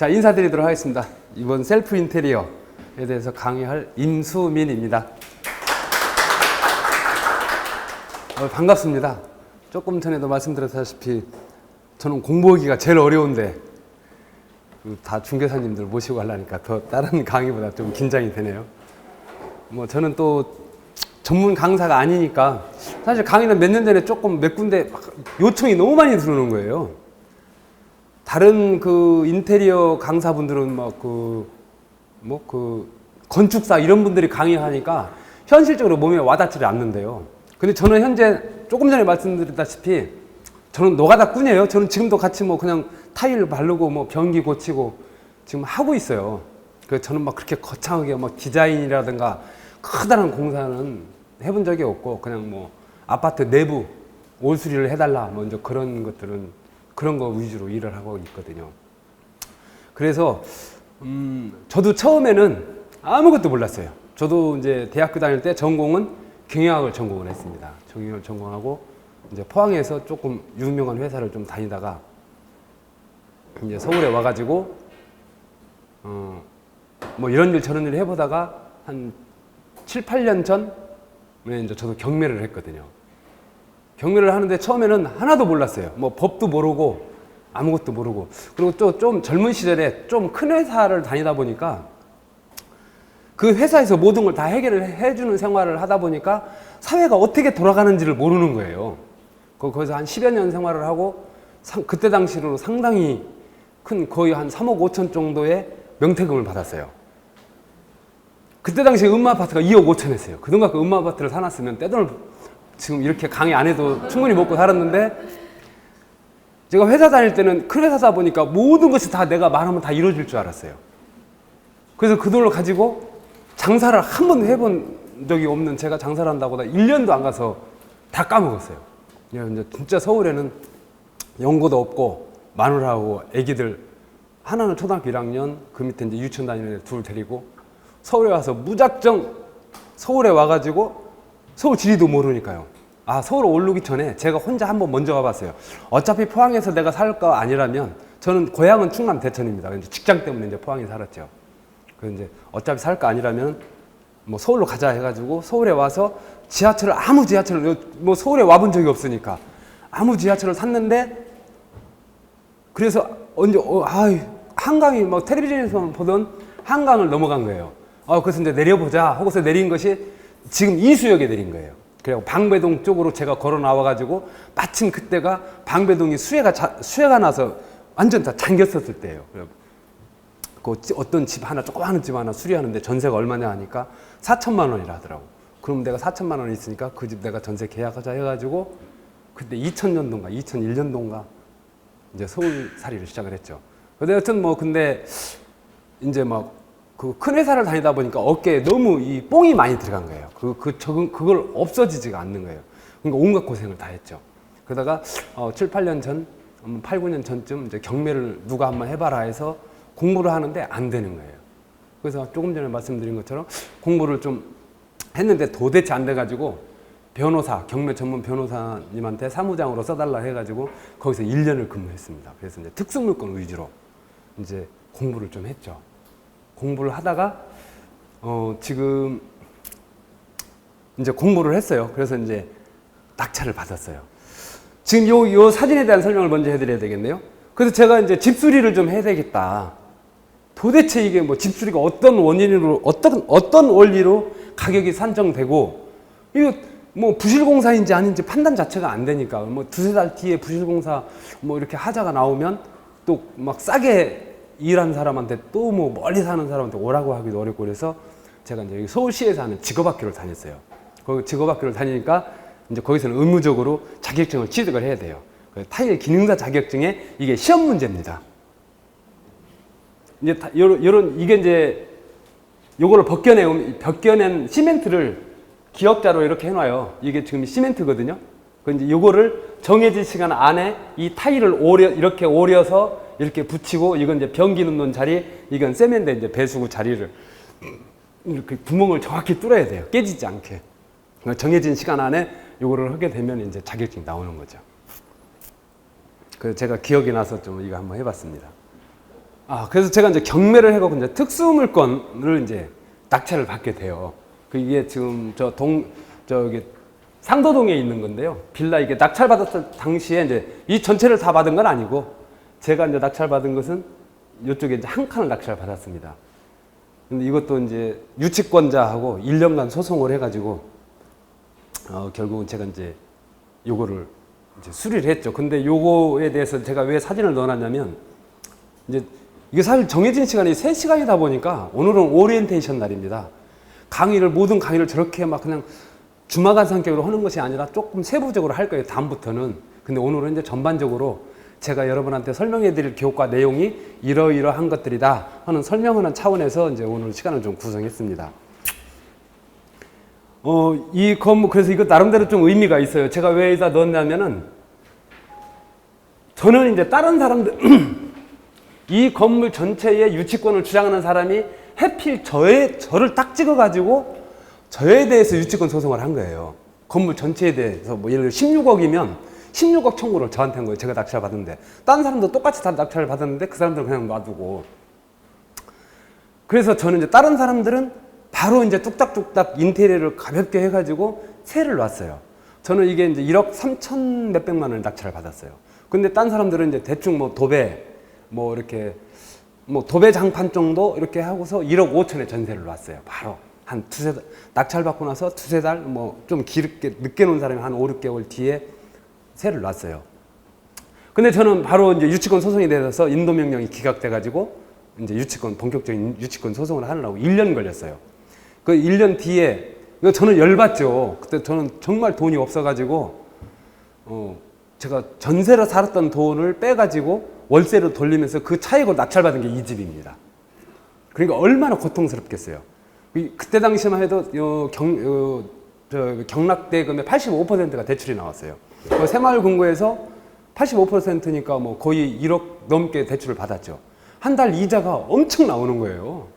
자, 인사드리도록 하겠습니다. 이번 셀프 인테리어에 대해서 강의할 임수민입니다. 반갑습니다. 조금 전에도 말씀드렸다시피 저는 공부하기가 제일 어려운데 다 중개사님들 모시고 하려니까 더 다른 강의보다 좀 긴장이 되네요. 뭐 저는 또 전문 강사가 아니니까 사실 강의는 몇 년 전에 조금 몇 군데 요청이 너무 많이 들어오는 거예요. 다른 그 인테리어 강사분들은 건축사 이런 분들이 강의하니까 현실적으로 몸에 와닿지를 않는데요. 근데 저는 현재 조금 전에 말씀드렸다시피 저는 노가다꾼이에요. 저는 지금도 같이 뭐 그냥 타일 바르고 뭐 변기 고치고 지금 하고 있어요. 그래서 저는 막 그렇게 거창하게 막 디자인이라든가 커다란 공사는 해본 적이 없고 그냥 뭐 아파트 내부 올수리를 해달라 뭐 이제 그런 것들은 그런 거 위주로 일을 하고 있거든요. 그래서 저도 처음에는 아무것도 몰랐어요. 저도 이제 대학교 다닐 때 전공은 경영학을 전공을 했습니다. 경영을 전공하고 이제 포항에서 조금 유명한 회사를 좀 다니다가 이제 서울에 와가지고 뭐 이런 일 저런 일 해보다가 한 7, 8년 전에 이제 저도 경매를 했거든요. 경매를 하는데 처음에는 하나도 몰랐어요. 뭐 법도 모르고 아무것도 모르고. 그리고 또 좀 젊은 시절에 좀 큰 회사를 다니다 보니까 그 회사에서 모든 걸 다 해결을 해주는 생활을 하다 보니까 사회가 어떻게 돌아가는지를 모르는 거예요. 거기서 한 10여 년 생활을 하고 그때 당시로 상당히 큰 거의 한 3억 5천 정도의 명퇴금을 받았어요. 그때 당시 음마아파트가 2억 5천 했어요. 그동안 그 음마아파트를 사놨으면 떼돈을 지금 이렇게 강의 안 해도 충분히 먹고 살았는데 제가 회사 다닐 때는 큰 회사다 보니까 모든 것이 다 내가 말하면 다 이루어질 줄 알았어요. 그래서 그 돈을 가지고 장사를 한 번도 해본 적이 없는 제가 장사를 한다고 다 1년도 안 가서 다 까먹었어요. 이제 진짜 서울에는 연고도 없고 마누라하고 애기들 하나는 초등학교 1학년 그 밑에 이제 유치원 다니는 애 둘 데리고 서울에 와서 무작정 서울에 와가지고 서울 지리도 모르니까요. 서울 오르기 전에 제가 혼자 한번 먼저 가봤어요. 어차피 포항에서 내가 살 거 아니라면 저는 고향은 충남 대천입니다. 직장 때문에 이제 포항에 살았죠. 그래서 이제 어차피 살 거 아니라면 뭐 서울로 가자 해가지고 서울에 와서 아무 지하철을 뭐 서울에 와본 적이 없으니까 아무 지하철을 탔는데 그래서 한강이 막 텔레비전에서만 보던 한강을 넘어간 거예요. 그래서 이제 내려보자 하고서 내린 것이 지금 이수역에 내린 거예요. 그리고 방배동 쪽으로 제가 걸어 나와가지고 마침 그때가 방배동이 수해가 나서 완전 다 잠겼었을 때예요. 그 어떤 집 하나 조그마한 집 하나 수리하는데 전세가 얼마냐 하니까 4천만 원이라 하더라고. 그럼 내가 4천만 원이 있으니까 그 집 내가 전세 계약하자 해가지고 그때 2000년도인가 2001년도인가 이제 서울살이를 시작을 했죠. 근데 여튼 뭐 근데 이제 막 그 큰 회사를 다니다 보니까 어깨에 너무 이 뽕이 많이 들어간 거예요. 그걸 없어지지가 않는 거예요. 그러니까 온갖 고생을 다 했죠. 그러다가 7, 8년 전, 8, 9년 전쯤 이제 경매를 누가 한번 해봐라 해서 공부를 하는데 안 되는 거예요. 그래서 조금 전에 말씀드린 것처럼 공부를 좀 했는데 도대체 안 돼가지고 경매 전문 변호사님한테 사무장으로 써달라 해가지고 거기서 1년을 근무했습니다. 그래서 이제 특수물건 위주로 이제 공부를 좀 했죠. 공부를 하다가 지금 이제 공부를 했어요. 그래서 이제 낙찰을 받았어요. 지금 요 사진에 대한 설명을 먼저 해드려야 되겠네요. 그래서 제가 이제 집수리를 좀 해야 되겠다. 도대체 이게 뭐 집수리가 어떤 원리로 가격이 산정되고 이거 뭐 부실공사인지 아닌지 판단 자체가 안 되니까 뭐 두세 달 뒤에 부실공사 뭐 이렇게 하자가 나오면 또 막 싸게 일하는 사람한테 또 뭐 멀리 사는 사람한테 오라고 하기도 어렵고 그래서 제가 이제 서울시에서 하는 직업학교를 다녔어요. 거기 직업학교를 다니니까 이제 거기서는 의무적으로 자격증을 취득을 해야 돼요. 타일 기능사 자격증에 이게 시험 문제입니다. 이제 이게 이제 요거를 벗겨낸 시멘트를 기역자로 이렇게 해놔요. 이게 지금 시멘트거든요. 이제 요거를 정해진 시간 안에 이 타일을 이렇게 오려서 이렇게 붙이고 이건 이제 변기 넣는 자리, 이건 세면대 이제 배수구 자리를 이렇게 구멍을 정확히 뚫어야 돼요. 깨지지 않게. 정해진 시간 안에 요거를 하게 되면 이제 자격증이 나오는 거죠. 그래서 제가 기억이 나서 좀 이거 한번 해봤습니다. 그래서 제가 이제 경매를 해갖고 이제 특수물건을 이제 낙찰을 받게 돼요. 이게 지금 저기 상도동에 있는 건데요. 빌라 이게 낙찰 받았을 당시에 이제 이 전체를 다 받은 건 아니고 제가 이제 낙찰 받은 것은 이쪽에 이제 한 칸을 낙찰 받았습니다. 근데 이것도 이제 유치권자하고 1년간 소송을 해가지고 결국은 제가 이제 요거를 이제 수리를 했죠. 근데 요거에 대해서 제가 왜 사진을 넣어놨냐면 이제 이게 사실 정해진 시간이 3시간이다 보니까 오늘은 오리엔테이션 날입니다. 모든 강의를 저렇게 막 그냥 주마간 성격으로 하는 것이 아니라 조금 세부적으로 할 거예요, 다음부터는. 근데 오늘은 이제 전반적으로 제가 여러분한테 설명해 드릴 교과 내용이 이러이러한 것들이다 하는 설명하는 차원에서 이제 오늘 시간을 좀 구성했습니다. 이 건물, 그래서 이거 나름대로 좀 의미가 있어요. 제가 왜 여기다 넣었냐면은 저는 이제 다른 사람들, 이 건물 전체의 유치권을 주장하는 사람이 해필 저를 딱 찍어가지고 저에 대해서 유치권 소송을 한 거예요. 건물 전체에 대해서 뭐 예를 들어 16억이면 16억 청구를 저한테 한 거예요. 제가 낙찰 받았는데. 다른 사람도 똑같이 다 낙찰을 받았는데 그 사람들은 그냥 놔두고. 그래서 저는 이제 다른 사람들은 바로 이제 뚝딱뚝딱 인테리어를 가볍게 해가지고 세를 놨어요. 저는 이게 이제 1억 3천 몇백만 원을 낙찰을 받았어요. 근데 딴 사람들은 이제 대충 뭐 도배, 뭐 이렇게 뭐 도배 장판 정도 이렇게 하고서 1억 5천에 전세를 놨어요. 바로. 한 두세 달, 낙찰 받고 나서 두세 달, 뭐 좀 길게, 늦게 놓은 사람이 한 5, 6개월 뒤에 세를 놨어요. 근데 저는 바로 이제 유치권 소송에 대해서 인도명령이 기각돼가지고 이제 본격적인 유치권 소송을 하느라고 1년 걸렸어요. 그 1년 뒤에, 저는 열받죠. 그때 저는 정말 돈이 없어가지고, 제가 전세로 살았던 돈을 빼가지고 월세로 돌리면서 그 차익으로 낙찰받은 게 이 집입니다. 그러니까 얼마나 고통스럽겠어요. 그때 당시만 해도 경락대금의 85%가 대출이 나왔어요. 새마을금고에서 85%니까 뭐 거의 1억 넘게 대출을 받았죠. 한 달 이자가 엄청 나오는 거예요.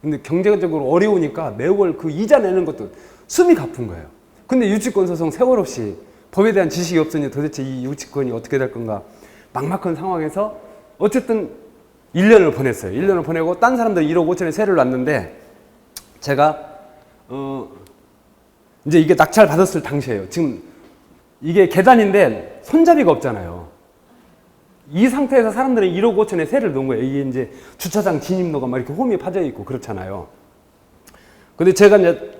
근데 경제적으로 어려우니까 매월 그 이자 내는 것도 숨이 가쁜 거예요. 근데 유치권 소송 세월 없이 법에 대한 지식이 없으니 도대체 이 유치권이 어떻게 될 건가 막막한 상황에서 어쨌든 1년을 보냈어요. 1년을 보내고 딴 사람들 1억 5천에 세를 놨는데 제가 이제 이게 낙찰 받았을 당시에요. 지금 이게 계단인데 손잡이가 없잖아요. 이 상태에서 사람들은 1억 5천에 세를 놓은 거예요. 이게 이제 주차장 진입로가 막 이렇게 홈이 파져 있고 그렇잖아요. 근데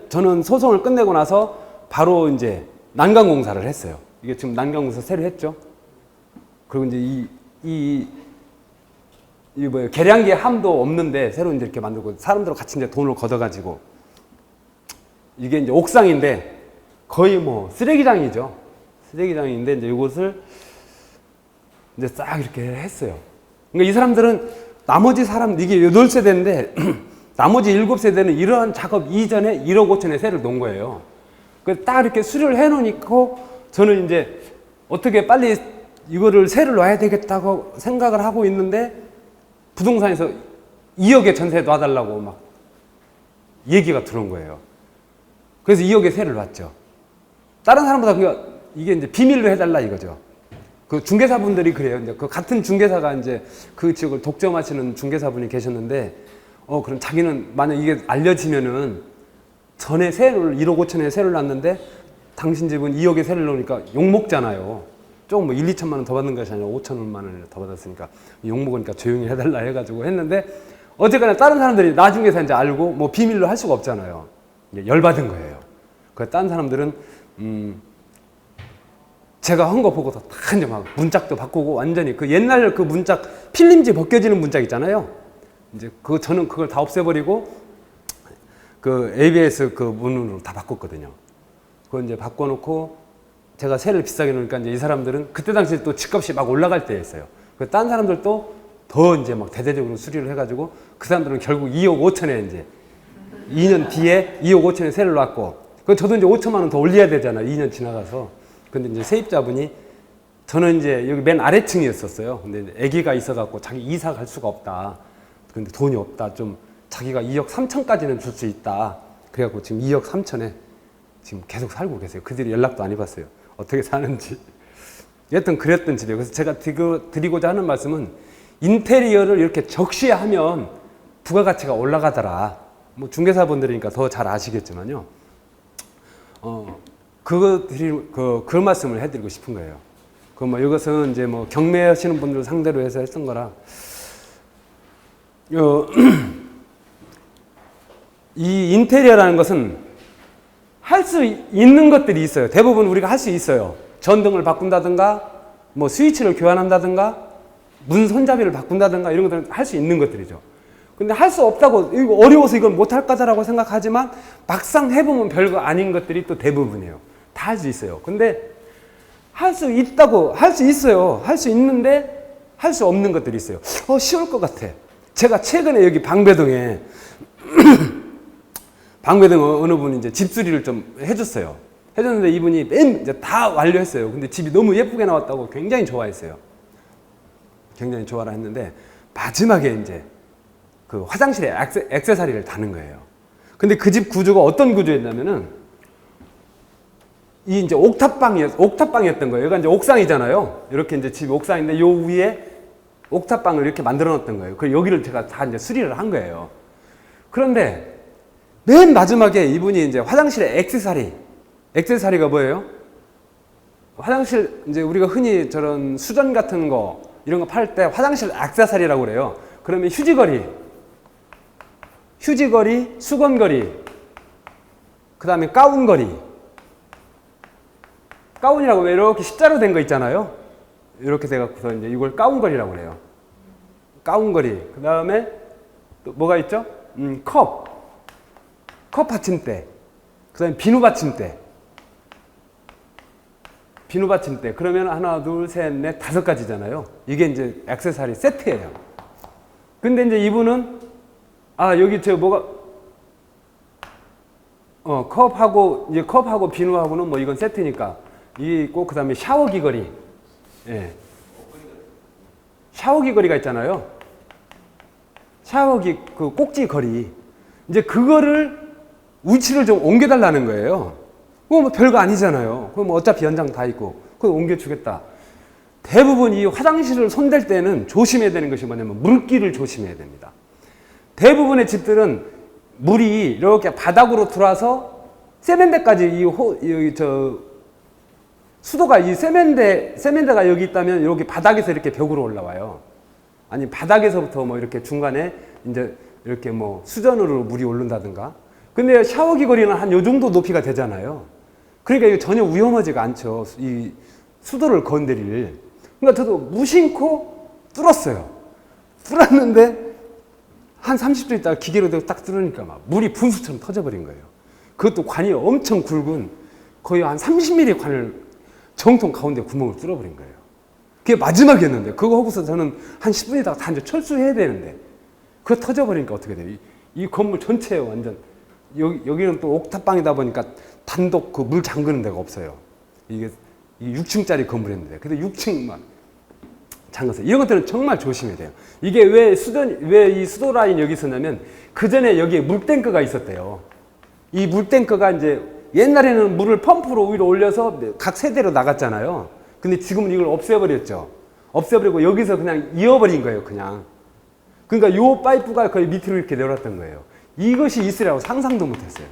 저는 소송을 끝내고 나서 바로 이제 난강공사를 했어요. 이게 지금 난강공사 새로 했죠. 그리고 이제 이 계량기 함도 없는데 새로 이제 이렇게 만들고 사람들과 같이 이제 돈을 걷어가지고 이게 이제 옥상인데 거의 뭐 쓰레기장이죠. 쓰레기장인데 이제 이곳을 이제 싹 이렇게 했어요. 그러니까 이 사람들은 나머지 사람, 이게 8세대인데 나머지 7세대는 이러한 작업 이전에 1억 5천에 세를 놓은 거예요. 그래서 딱 이렇게 수리를 해 놓으니까 저는 이제 어떻게 빨리 이거를 세를 놔야 되겠다고 생각을 하고 있는데 부동산에서 2억에 전세 놔달라고 막 얘기가 들어온 거예요. 그래서 2억에 세를 놨죠. 다른 사람보다 이게 이제 비밀로 해달라 이거죠. 그 중개사분들이 그래요. 이제 그 같은 중개사가 이제 그 지역을 독점하시는 중개사분이 계셨는데, 그럼 자기는 만약 이게 알려지면은 전에 1억 5천에 세를 놨는데 당신 집은 2억에 세를 놓으니까 욕먹잖아요. 조금 뭐 1, 2천만 원 더 받는 것이 아니라 5천만 원을 더 받았으니까 욕먹으니까 조용히 해달라 해가지고 했는데 어쨌거나 다른 사람들이 나중에서 이제 알고 뭐 비밀로 할 수가 없잖아요. 열받은 거예요. 그래서 다른 사람들은 제가 한 거 보고서 다 이제 막 문짝도 바꾸고 완전히 그 옛날 그 문짝 필름지 벗겨지는 문짝 있잖아요. 이제 저는 그걸 다 없애버리고 그 ABS 그 문으로 다 바꿨거든요. 그걸 이제 바꿔놓고 제가 세를 비싸게 놓으니까 이제 이 사람들은 그때 당시에 또 집값이 막 올라갈 때였어요. 그 딴 사람들도 더 이제 막 대대적으로 수리를 해가지고 그 사람들은 결국 2억 5천에 이제 2년 뒤에 2억 5천에 세를 놨고 그 저도 이제 5천만 원 더 올려야 되잖아요. 2년 지나가서. 근데 이제 세입자분이 저는 이제 여기 맨 아래층이었었어요. 근데 아기가 있어갖고 자기 이사 갈 수가 없다. 근데 돈이 없다. 좀 자기가 2억 3천까지는 줄 수 있다. 그래갖고 지금 2억 3천에 지금 계속 살고 계세요. 그들이 연락도 안 해봤어요. 어떻게 사는지. 여튼 그랬던 집이에요. 그래서 제가 드리고자 하는 말씀은 인테리어를 이렇게 적시하면 부가가치가 올라가더라. 뭐 중개사분들이니까 더 잘 아시겠지만요. 그런 말씀을 해드리고 싶은 거예요. 뭐 이것은 이제 뭐 경매하시는 분들 상대로 해서 했던 거라. 이 인테리어라는 것은 할 수 있는 것들이 있어요. 대부분 우리가 할 수 있어요. 전등을 바꾼다든가, 뭐 스위치를 교환한다든가, 문 손잡이를 바꾼다든가 이런 것들은 할 수 있는 것들이죠. 근데 할 수 없다고, 이거 어려워서 이걸 못할 거다라고 생각하지만 막상 해보면 별거 아닌 것들이 또 대부분이에요. 다 할 수 있어요. 근데 할 수 있다고, 할 수 있어요. 할 수 있는데 할 수 없는 것들이 있어요. 쉬울 것 같아. 제가 최근에 여기 방배동에 방배동 어느 분이 이제 집수리를 좀 해줬어요. 해줬는데 이분이 이제 다 완료했어요. 근데 집이 너무 예쁘게 나왔다고 굉장히 좋아했어요. 굉장히 좋아라 했는데 마지막에 이제 그 화장실에 액세서리를 다는 거예요. 근데 그 집 구조가 어떤 구조였냐면은 이 이제 옥탑방이었던 거예요. 여기가 이제 옥상이잖아요. 이렇게 이제 집 옥상인데 요 위에 옥탑방을 이렇게 만들어 놨던 거예요. 그리고 여기를 제가 다 이제 수리를 한 거예요. 그런데 맨 마지막에 이분이 이제 화장실에 액세서리가 뭐예요? 화장실 이제 우리가 흔히 저런 수전 같은 거 이런 거 팔 때 화장실 액세서리라고 그래요. 그러면 휴지거리, 수건거리, 그 다음에 가운거리. 가운이라고 왜 이렇게 십자로 된 거 있잖아요. 이렇게 돼갖고서 이제 이걸 가운거리라고 그래요. 가운거리. 그 다음에 또 뭐가 있죠? 컵 받침대. 그 다음에 비누 받침대. 그러면 하나, 둘, 셋, 넷, 5가지잖아요. 이게 이제 액세서리 세트예요. 근데 이제 이분은 여기 컵하고 비누하고는 뭐 이건 세트니까 이게 있고, 그 다음에 샤워기 거리. 예. 샤워기 거리가 있잖아요. 샤워기 그 꼭지 거리. 이제 그거를 위치를 좀 옮겨달라는 거예요. 그거 뭐 별거 아니잖아요. 그거 뭐 어차피 연장 다 있고, 그거 옮겨주겠다. 대부분 이 화장실을 손댈 때는 조심해야 되는 것이 뭐냐면 물기를 조심해야 됩니다. 대부분의 집들은 물이 이렇게 바닥으로 들어와서 세면대까지 수도가 이 세면대가 여기 있다면 이렇게 바닥에서 이렇게 벽으로 올라와요. 아니 바닥에서부터 뭐 이렇게 중간에 이제 이렇게 뭐 수전으로 물이 오른다든가. 근데 샤워기 거리는 한 요 정도 높이가 되잖아요. 그러니까 이거 전혀 위험하지가 않죠. 이 수도를 건드릴. 그러니까 저도 무심코 뚫었어요. 뚫었는데 한 30초 있다가 기계로 딱 뚫으니까 막 물이 분수처럼 터져버린 거예요. 그것도 관이 엄청 굵은 거의 한 30mm 관을 정통 가운데 구멍을 뚫어버린 거예요. 그게 마지막이었는데 그거 하고서 저는 한 10분 있다가 다 이제 철수해야 되는데 그거 터져버리니까 어떻게 돼요? 이 건물 전체에 완전 여기는 또 옥탑방이다 보니까 단독 그 물 잠그는 데가 없어요. 이게 6층짜리 건물이었는데 근데 6층만 잠갔어요. 이런 것들은 정말 조심해야 돼요. 이게 왜 이 수도 라인 여기 있었냐면 그 전에 여기에 물탱크가 있었대요. 이 물탱크가 이제 옛날에는 물을 펌프로 위로 올려서 각 세대로 나갔잖아요. 근데 지금은 이걸 없애버렸죠. 없애버리고 여기서 그냥 이어버린 거예요, 그냥. 그러니까 요 파이프가 거의 밑으로 이렇게 내려왔던 거예요. 이것이 있으라고 상상도 못했어요.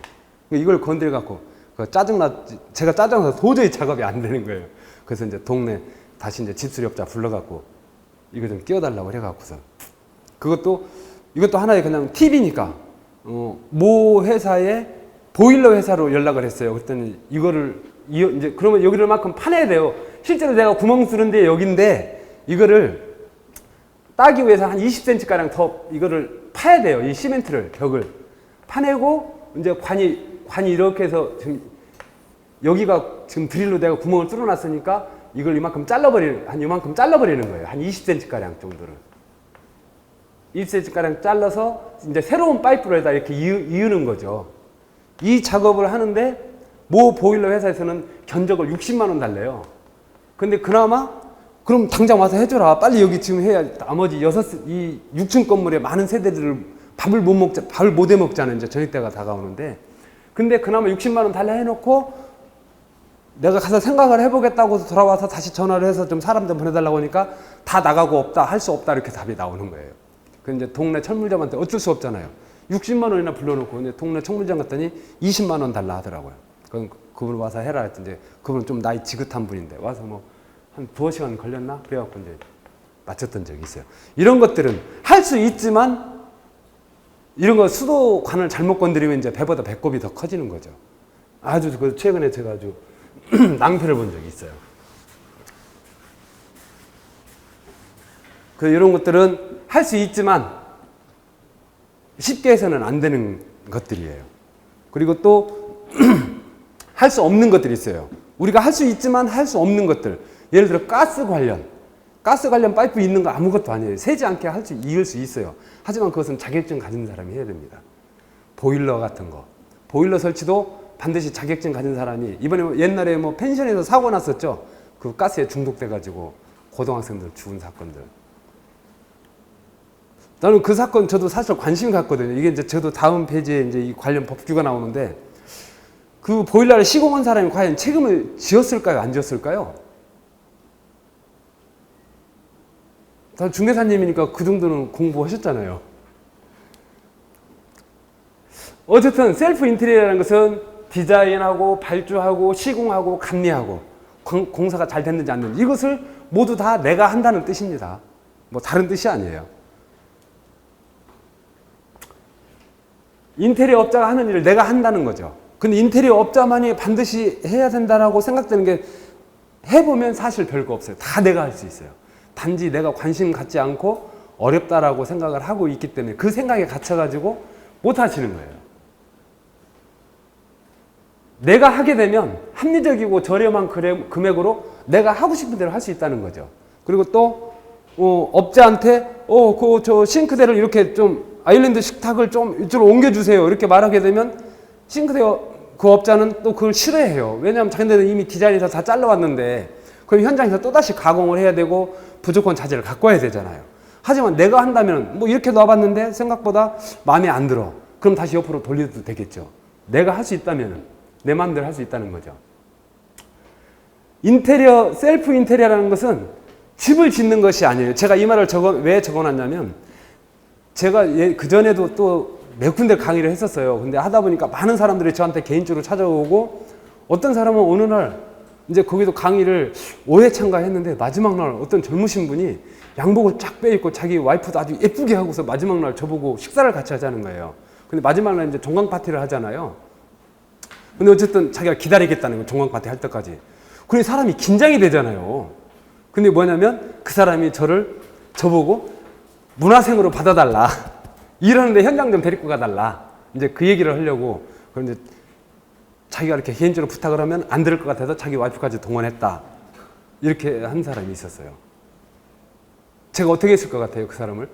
이걸 건드려갖고 제가 짜증나서 도저히 작업이 안 되는 거예요. 그래서 이제 동네 다시 이제 집수리업자 불러갖고 이거 좀 끼워달라고 그래갖고서 이것도 하나의 그냥 팁이니까 모 회사에 보일러 회사로 연락을 했어요. 그랬더니 이거를 이제 그러면 여기를 만큼 파내야 돼요. 실제로 내가 구멍 뚫은데 여기인데 이거를 따기 위해서 한 20cm 가량 더 이거를 파야 돼요. 이 시멘트를 벽을 파내고 이제 관이 이렇게 해서 지금 여기가 지금 드릴로 내가 구멍을 뚫어놨으니까 이걸 이만큼 잘라버리는 거예요. 한 20cm 가량 정도를 20cm 가량 잘라서 이제 새로운 파이프로에다 이렇게 이으는 거죠. 이 작업을 하는데 모 보일러 회사에서는 견적을 60만 원 달래요. 근데 그나마 그럼 당장 와서 해줘라. 빨리 여기 지금 해야 나머지 이 6층 건물에 많은 세대들을 밥을 못 해 먹자는 이제 저녁 때가 다가오는데 근데 그나마 60만 원 달라 해놓고 내가 가서 생각을 해보겠다고 돌아와서 다시 전화를 해서 좀 사람 좀 보내달라고 하니까 다 나가고 없다, 할 수 없다, 이렇게 답이 나오는 거예요. 그 이제 동네 철물점한테 어쩔 수 없잖아요. 60만 원이나 불러놓고 이제 동네 철물점 갔더니 20만 원 달라 하더라고요. 그럼 그분 와서 해라 했더니 이제 그분은 좀 나이 지긋한 분인데 와서 뭐 한 두어 시간 걸렸나? 그래갖고 이제 맞췄던 적이 있어요. 이런 것들은 할 수 있지만 이런 거 수도관을 잘못 건드리면 이제 배보다 배꼽이 더 커지는 거죠. 아주 그 최근에 제가 아주 낭패를 본 적이 있어요. 그 이런 것들은 할 수 있지만 쉽게 해서는 안 되는 것들이에요. 그리고 또 할 수 없는 것들이 있어요. 우리가 할 수 있지만 할 수 없는 것들. 예를 들어 가스 관련 파이프 있는 거 아무것도 아니에요. 새지 않게 이을 수 있어요. 하지만 그것은 자격증 가진 사람이 해야 됩니다. 보일러 같은 거. 보일러 설치도 반드시 자격증 가진 사람이, 이번에 옛날에 뭐 펜션에서 사고 났었죠. 그 가스에 중독돼가지고 고등학생들 죽은 사건들. 나는 그 사건 저도 사실 관심 갖거든요. 이게 이제 저도 다음 페이지에 이제 이 관련 법규가 나오는데, 그 보일러를 시공한 사람이 과연 책임을 지었을까요? 안 지었을까요? 다 중개사님이니까 그 정도는 공부하셨잖아요. 어쨌든 셀프 인테리어라는 것은 디자인하고 발주하고 시공하고 감리하고 공사가 잘 됐는지 안 됐는지 이것을 모두 다 내가 한다는 뜻입니다. 뭐 다른 뜻이 아니에요. 인테리어 업자가 하는 일을 내가 한다는 거죠. 근데 인테리어 업자만이 반드시 해야 된다라고 생각되는 게, 해보면 사실 별거 없어요. 다 내가 할 수 있어요. 단지 내가 관심 갖지 않고 어렵다라고 생각을 하고 있기 때문에 그 생각에 갇혀가지고 못 하시는 거예요. 내가 하게 되면 합리적이고 저렴한 금액으로 내가 하고 싶은 대로 할 수 있다는 거죠. 그리고 또 업자한테 저 싱크대를 이렇게 좀 아일랜드 식탁을 좀 이쪽으로 옮겨주세요 이렇게 말하게 되면 싱크대 그 업자는 또 그걸 싫어해요. 왜냐하면 자기네들은 이미 디자인에서 다 잘라왔는데 그럼 현장에서 또다시 가공을 해야 되고 부족한 자재를 갖고 와야 되잖아요. 하지만 내가 한다면 뭐 이렇게 놔봤는데 생각보다 마음에 안 들어. 그럼 다시 옆으로 돌려도 되겠죠. 내가 할 수 있다면 내 마음대로 할 수 있다는 거죠. 인테리어, 셀프 인테리어라는 것은 집을 짓는 것이 아니에요. 제가 이 말을 왜 적어놨냐면, 제가 그전에도 또 몇 군데 강의를 했었어요. 근데 하다 보니까 많은 사람들이 저한테 개인적으로 찾아오고, 어떤 사람은 어느 날 이제 거기도 강의를 5회 참가했는데 마지막 날 어떤 젊으신 분이 양복을 쫙 빼입고 자기 와이프도 아주 예쁘게 하고서 마지막 날 저보고 식사를 같이 하자는 거예요. 근데 마지막 날 이제 종강 파티를 하잖아요. 근데 어쨌든 자기가 기다리겠다는 거예요. 종강 파티 할 때까지. 그러니 사람이 긴장이 되잖아요. 근데 뭐냐면 그 사람이 저보고 문화생으로 받아달라. 일하는데 현장 좀 데리고 가달라. 이제 그 얘기를 하려고. 그럼 이제 자기가 이렇게 개인적으로 부탁을 하면 안 들을 것 같아서 자기 와이프까지 동원했다. 이렇게 한 사람이 있었어요. 제가 어떻게 했을 것 같아요, 그 사람을?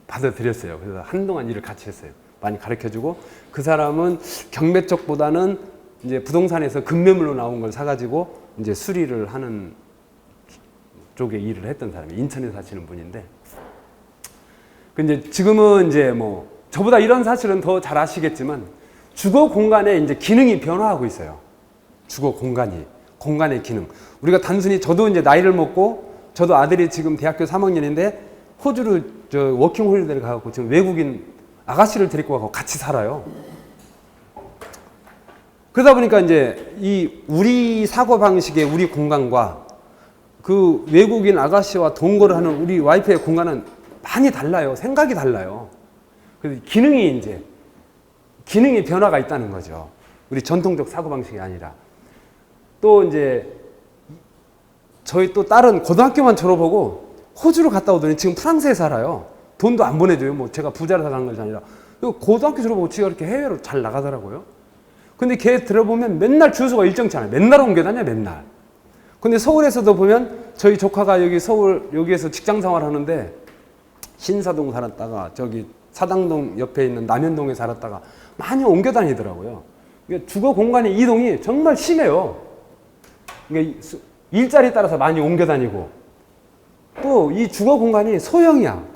받아들였어요. 그래서 한동안 일을 같이 했어요. 많이 가르쳐주고, 그 사람은 경매 쪽보다는 이제 부동산에서 급매물로 나온 걸 사가지고 이제 수리를 하는 쪽에 일을 했던 사람이 인천에 사시는 분인데, 근데 지금은 이제 뭐 저보다 이런 사실은 더 잘 아시겠지만 주거 공간에 이제 기능이 변화하고 있어요. 주거 공간의 기능. 우리가 단순히 저도 이제 나이를 먹고, 저도 아들이 지금 대학교 3학년인데 호주로 워킹 홀리데이를 가고 지금 외국인 아가씨를 데리고 가고 같이 살아요. 그러다 보니까 이제 이 우리 사고 방식의 우리 공간과 그 외국인 아가씨와 동거를 하는 우리 와이프의 공간은 많이 달라요. 생각이 달라요. 그래서 기능이 변화가 있다는 거죠. 우리 전통적 사고 방식이 아니라. 또 이제 저희 또 딸은 고등학교만 졸업하고 호주로 갔다 오더니 지금 프랑스에 살아요. 돈도 안 보내줘요. 뭐 제가 부자라서 가는 것이 아니라. 고등학교 졸업하고 지가 이렇게 해외로 잘 나가더라고요. 근데 걔 들어보면 맨날 주소가 일정치 않아요. 맨날 옮겨 다녀, 맨날. 근데 서울에서도 보면 저희 조카가 여기에서 직장 생활 하는데 신사동 살았다가 저기 사당동 옆에 있는 남현동에 살았다가 많이 옮겨 다니더라고요. 그러니까 주거 공간의 이동이 정말 심해요. 그러니까 일자리에 따라서 많이 옮겨 다니고, 또 이 주거 공간이 소형이야.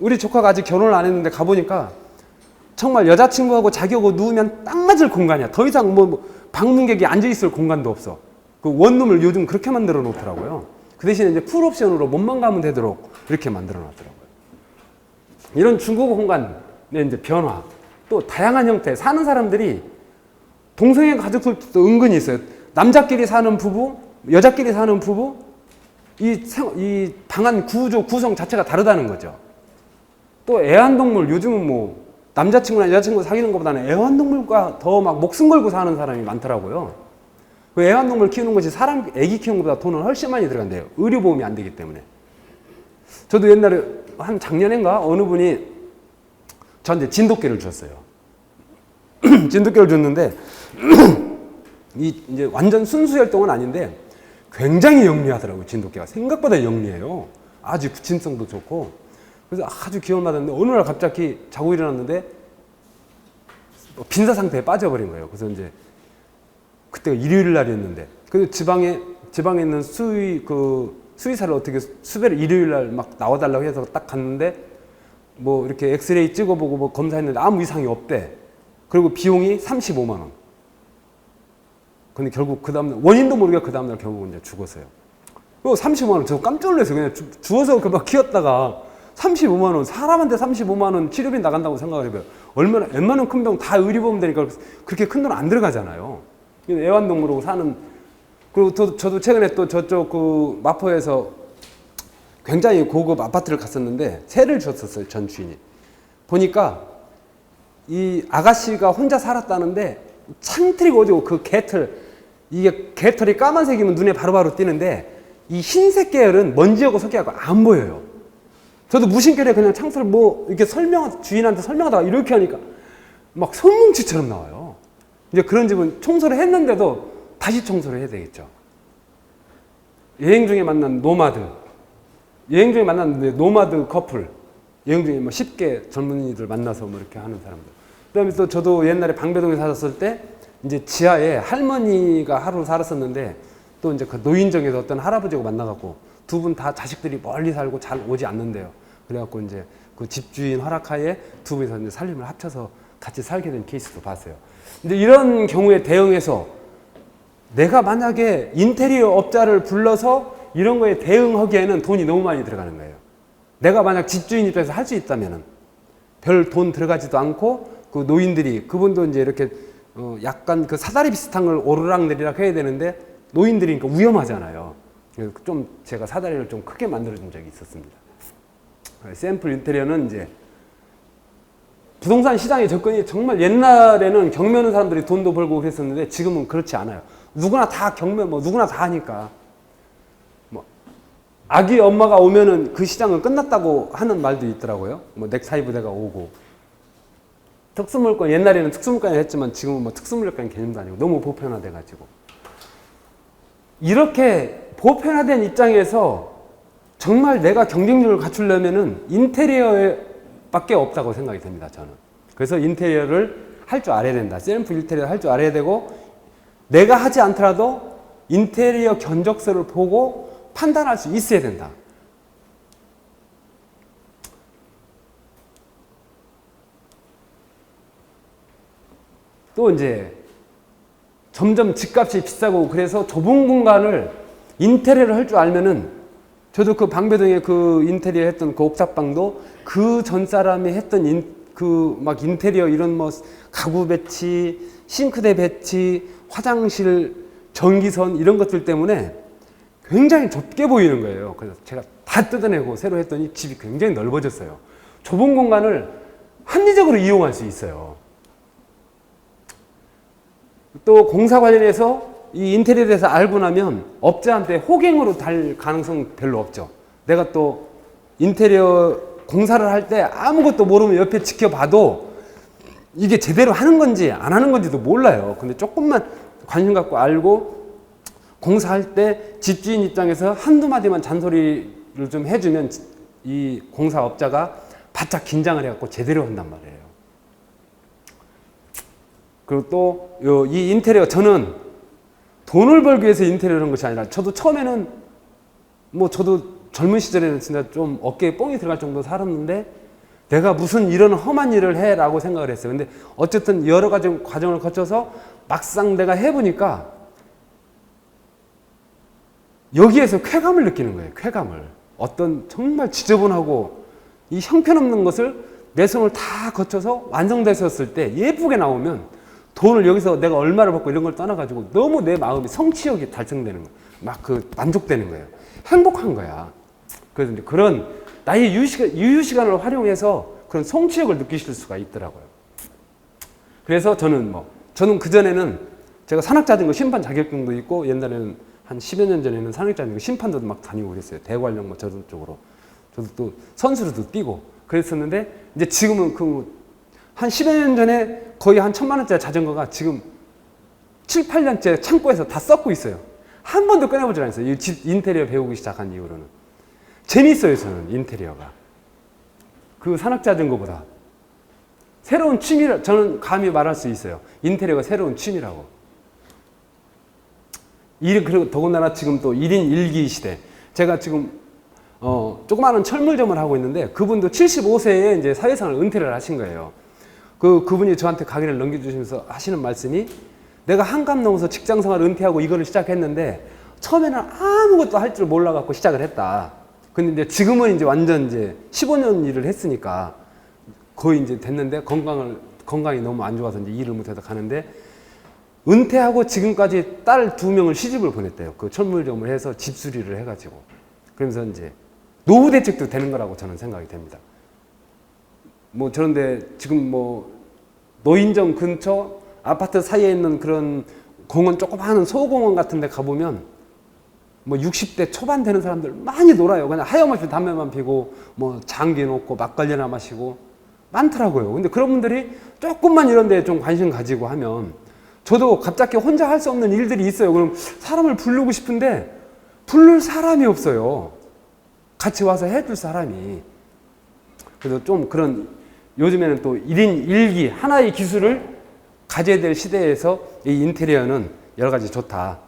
우리 조카가 아직 결혼을 안 했는데 가보니까 정말 여자친구하고 자기하고 누우면 딱 맞을 공간이야. 더 이상 방문객이 앉아있을 공간도 없어. 그 원룸을 요즘 그렇게 만들어 놓더라고요. 그 대신에 이제 풀옵션으로 몸만 가면 되도록 이렇게 만들어 놨더라고요. 이런 중고급 공간의 이제 변화, 또 다양한 형태, 사는 사람들이 동성애 가족들도 은근히 있어요. 남자끼리 사는 부부, 여자끼리 사는 부부, 이 방안 구조, 구성 자체가 다르다는 거죠. 또 애완동물, 요즘은 뭐 남자친구나 여자친구 사귀는 것보다는 애완동물과 더 막 목숨 걸고 사는 사람이 많더라고요. 그 애완동물 키우는 것이 사람, 애기 키우는 것보다 돈은 훨씬 많이 들어간대요. 의료보험이 안 되기 때문에. 저도 옛날에 한 작년인가 어느 분이 저한테 진돗개를 줬어요. 진돗개를 줬는데 이제 완전 순수 혈통은 아닌데 굉장히 영리하더라고요. 진돗개가 생각보다 영리해요. 아주 부침성도 좋고. 그래서 아주 기억을 받았는데 어느 날 갑자기 자고 일어났는데 빈사 상태에 빠져버린 거예요. 그래서 이제 그때가 일요일 날이었는데 그 지방에 있는 수의사를 어떻게 수배를 일요일 날 막 나와달라고 해서 딱 갔는데 뭐 이렇게 엑스레이 찍어보고 뭐 검사했는데 아무 이상이 없대. 그리고 비용이 35만 원. 근데 결국 그 다음날 원인도 모르게 그 다음날 결국 이제 죽었어요. 그리고 35만 원 저 깜짝 놀랐어요. 그냥 주워서 그 막 키웠다가 35만 원, 사람한테 35만 원 치료비 나간다고 생각을 해봐요. 얼마나 웬만한 큰 병 다 의료보험 되니까 그렇게 큰 돈 안 들어가잖아요. 애완동물하고 사는. 그리고 저도 최근에 또 저쪽 그 마포에서 굉장히 고급 아파트를 갔었는데 새를 줬었어요. 전 주인이. 보니까 이 아가씨가 혼자 살았다는데 창틀이 오지고 그 개털, 이게 개털이 까만색이면 눈에 바로바로 띄는데 이 흰색 계열은 먼지하고 섞여갖고 안 보여요. 저도 무심결에 그냥 창틀을 뭐 이렇게 주인한테 설명하다가 이렇게 하니까 막 손뭉치처럼 나와요. 이제 그런 집은 청소를 했는데도 다시 청소를 해야 되겠죠. 여행 중에 만난 노마드 커플, 여행 중에 뭐 쉽게 젊은이들 만나서 뭐 이렇게 하는 사람들. 그 다음에 또 저도 옛날에 방배동에 살았을 때 이제 지하에 할머니가 하루 살았었는데 또 이제 그 노인정에서 어떤 할아버지하고 만나갖고 두 분 다 자식들이 멀리 살고 잘 오지 않는데요. 그래갖고 이제 그 집주인 허락하에 두 분이서 이제 살림을 합쳐서 같이 살게 된 케이스도 봤어요. 근데 이런 경우에 대응해서 내가 만약에 인테리어 업자를 불러서 이런 거에 대응하기에는 돈이 너무 많이 들어가는 거예요. 내가 만약 집주인 입장에서 할 수 있다면은 별 돈 들어가지도 않고 그 노인들이 그분도 이제 이렇게 약간 그 사다리 비슷한 걸 오르락내리락 해야 되는데 노인들이니까 위험하잖아요. 그래서 좀 제가 사다리를 좀 크게 만들어준 적이 있었습니다. 샘플 인테리어는 이제 부동산 시장의 접근이 정말 옛날에는 경매 오는 사람들이 돈도 벌고 그랬었는데 지금은 그렇지 않아요. 누구나 다 경매 누구나 다 하니까 뭐 아기 엄마가 오면은 그 시장은 끝났다고 하는 말도 있더라고요. 뭐 넥타이 부대가 오고 특수물건 옛날에는 특수물건이 했지만 지금은 뭐 특수물건 개념도 아니고 너무 보편화돼 가지고 이렇게 보편화된 입장에서 정말 내가 경쟁력을 갖추려면은 인테리어밖에 없다고 생각이 됩니다. 저는. 그래서 인테리어를 할 줄 알아야 된다. 셀프 인테리어를 할 줄 알아야 되고 내가 하지 않더라도 인테리어 견적서를 보고 판단할 수 있어야 된다. 또 이제 점점 집값이 비싸고 그래서 좁은 공간을 인테리어를 할 줄 알면은 저도 그 방배동에 그 인테리어 했던 그 옥탑방도 그 전 사람이 했던 그 막 인테리어 이런 뭐 가구 배치, 싱크대 배치, 화장실, 전기선 이런 것들 때문에 굉장히 좁게 보이는 거예요. 그래서 제가 다 뜯어내고 새로 했더니 집이 굉장히 넓어졌어요. 좁은 공간을 합리적으로 이용할 수 있어요. 또 공사 관련해서 이 인테리어에 대해서 알고 나면 업자한테 호갱으로 달 가능성 별로 없죠. 내가 또 인테리어 공사를 할 때 아무것도 모르면 옆에 지켜봐도 이게 제대로 하는 건지 안 하는 건지도 몰라요. 근데 조금만 관심 갖고 알고 공사할 때 집주인 입장에서 한두 마디만 잔소리를 좀 해주면 이 공사업자가 바짝 긴장을 해갖고 제대로 한단 말이에요. 그리고 또 이 인테리어 저는 돈을 벌기 위해서 인테리어를 한 것이 아니라 저도 처음에는 저도 젊은 시절에는 진짜 좀 어깨에 뽕이 들어갈 정도로 살았는데 내가 무슨 이런 험한 일을 해라고 생각을 했어요. 근데 어쨌든 여러 가지 과정을 거쳐서 막상 내가 해보니까 여기에서 쾌감을 느끼는 거예요. 쾌감을. 어떤 정말 지저분하고 이 형편없는 것을 내 손을 다 거쳐서 완성됐었을 때 예쁘게 나오면 돈을 여기서 내가 얼마를 받고 이런 걸 떠나가지고 너무 내 마음이 성취욕이 달성되는 거예요. 막 그 만족되는 거예요. 행복한 거야. 그래서 이제 그런 나의 유유 시간을 활용해서 그런 성취욕을 느끼실 수가 있더라고요. 그래서 저는 그전에는 제가 산악자전거 심판 자격증도 있고 옛날에는 한 10여 년 전에는 산악자전거 심판도 막 다니고 그랬어요. 대관령 뭐 저런 쪽으로. 저도 또 선수로도 뛰고 그랬었는데 이제 지금은 한 10여 년 전에 거의 한 1,000만 원짜리 자전거가 지금 7, 8년째 창고에서 다 썩고 있어요. 한 번도 꺼내보질 않았어요. 이 집 인테리어 배우기 시작한 이후로는. 재밌어요, 저는 인테리어가. 그 산악자전거보다. 새로운 취미라, 저는 감히 말할 수 있어요. 인테리어가 새로운 취미라고. 그리고 더군다나 지금 또 1인 1기 시대. 제가 지금, 조그마한 철물점을 하고 있는데 그분도 75세에 이제 사회생활 은퇴를 하신 거예요. 그분이 저한테 가게를 넘겨주시면서 하시는 말씀이 내가 한감 넘어서 직장생활 은퇴하고 이거를 시작했는데 처음에는 아무것도 할 줄 몰라갖고 시작을 했다. 근데 이제 지금은 이제 완전 이제 15년 일을 했으니까 거의 이제 됐는데 건강이 너무 안 좋아서 이제 일을 못해서 가는데 은퇴하고 지금까지 딸 2명을 시집을 보냈대요. 그 철물점을 해서 집수리를 해가지고. 그러면서 이제 노후 대책도 되는 거라고 저는 생각이 됩니다. 저런데 지금 노인정 근처 아파트 사이에 있는 그런 공원, 조그마한 소공원 같은 데 가보면 60대 초반 되는 사람들 많이 놀아요. 그냥 하염없이 담배만 피고 장기 놓고 막걸리나 마시고 많더라고요. 근데 그런 분들이 조금만 이런 데 좀 관심 가지고 하면 저도 갑자기 혼자 할 수 없는 일들이 있어요. 그럼 사람을 부르고 싶은데 부를 사람이 없어요. 같이 와서 해줄 사람이. 그래서 좀 그런 요즘에는 또 1인 1기 하나의 기술을 가져야 될 시대에서 이 인테리어는 여러 가지 좋다.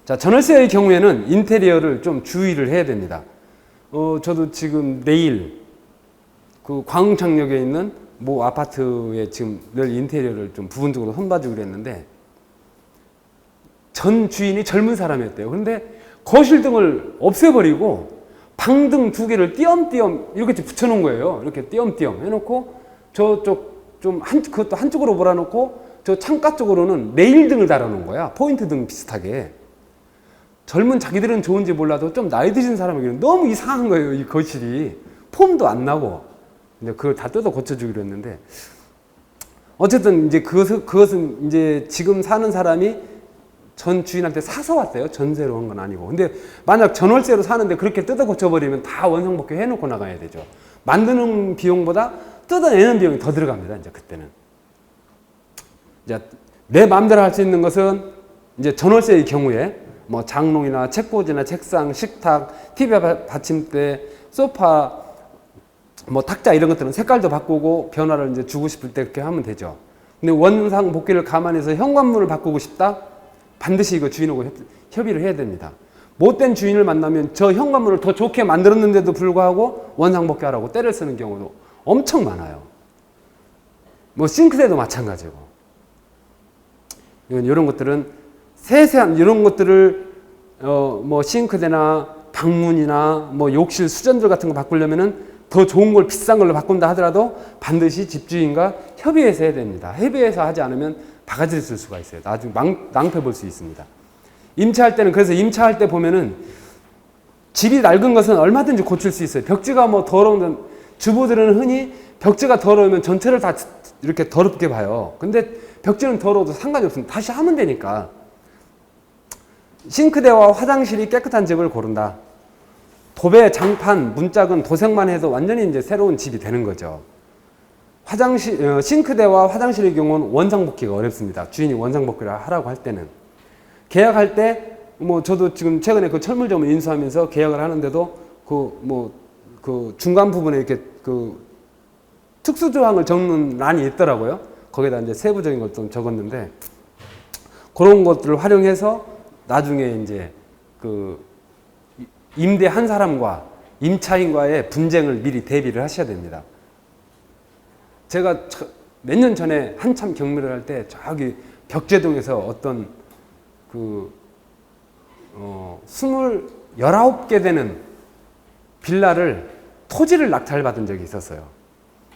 자, 전월세의 경우에는 인테리어를 좀 주의를 해야 됩니다. 저도 지금 내일 그 광흥창역에 있는 모 아파트에 지금 늘 인테리어를 좀 부분적으로 손봐주기로 했는데 전 주인이 젊은 사람이었대요. 그런데 거실등을 없애버리고 방등 2개를 띄엄띄엄 이렇게 붙여놓은 거예요. 이렇게 띄엄띄엄 해놓고 저쪽 그것도 한쪽으로 몰아놓고 저 창가 쪽으로는 레일등을 달아놓은 거야. 포인트 등 비슷하게. 젊은 자기들은 좋은지 몰라도 좀 나이 드신 사람에게는 너무 이상한 거예요. 이 거실이. 폼도 안 나고. 근데 그걸 다 뜯어 고쳐주기로 했는데 어쨌든 이제 그것은 이제 지금 사는 사람이 전 주인한테 사서 왔대요. 전세로 한 건 아니고. 근데 만약 전월세로 사는데 그렇게 뜯어 고쳐버리면 다 원상복귀 해놓고 나가야 되죠. 만드는 비용보다 뜯어내는 비용이 더 들어갑니다. 이제 그때는. 이제 내 마음대로 할 수 있는 것은 이제 전월세의 경우에 장롱이나 책꽂이나 책상, 식탁, TV 받침대, 소파, 탁자 이런 것들은 색깔도 바꾸고 변화를 이제 주고 싶을 때 그렇게 하면 되죠. 근데 원상 복귀를 감안해서 현관문을 바꾸고 싶다? 반드시 이거 주인하고 협의를 해야 됩니다. 못된 주인을 만나면 저 현관문을 더 좋게 만들었는데도 불구하고 원상 복귀하라고 때를 쓰는 경우도 엄청 많아요. 싱크대도 마찬가지고. 이런 것들은 세세한 이런 것들을 싱크대나 방문이나 욕실 수전들 같은 거 바꾸려면은 더 좋은 걸 비싼 걸로 바꾼다 하더라도 반드시 집주인과 협의해서 해야 됩니다. 협의해서 하지 않으면 바가지를 쓸 수가 있어요. 나중에 낭패 볼 수 있습니다. 임차할 때는 그래서 임차할 때 보면은 집이 낡은 것은 얼마든지 고칠 수 있어요. 벽지가 더러운 주부들은 흔히 벽지가 더러우면 전체를 다 이렇게 더럽게 봐요. 근데 벽지는 더러워도 상관이 없습니다. 다시 하면 되니까. 싱크대와 화장실이 깨끗한 집을 고른다. 도배, 장판, 문짝은 도색만 해도 완전히 이제 새로운 집이 되는 거죠. 싱크대와 화장실의 경우는 원상복귀가 어렵습니다. 주인이 원상복귀를 하라고 할 때는. 계약할 때, 저도 지금 최근에 그 철물점을 인수하면서 계약을 하는데도 그 중간 부분에 이렇게 특수조항을 적는 란이 있더라고요. 거기다 이제 세부적인 걸 좀 적었는데, 그런 것들을 활용해서 나중에 이제 임대 한 사람과 임차인과의 분쟁을 미리 대비를 하셔야 됩니다. 제가 몇 년 전에 한참 경매를 할 때 저기 벽제동에서 어떤 19개 되는 빌라를 토지를 낙찰받은 적이 있었어요.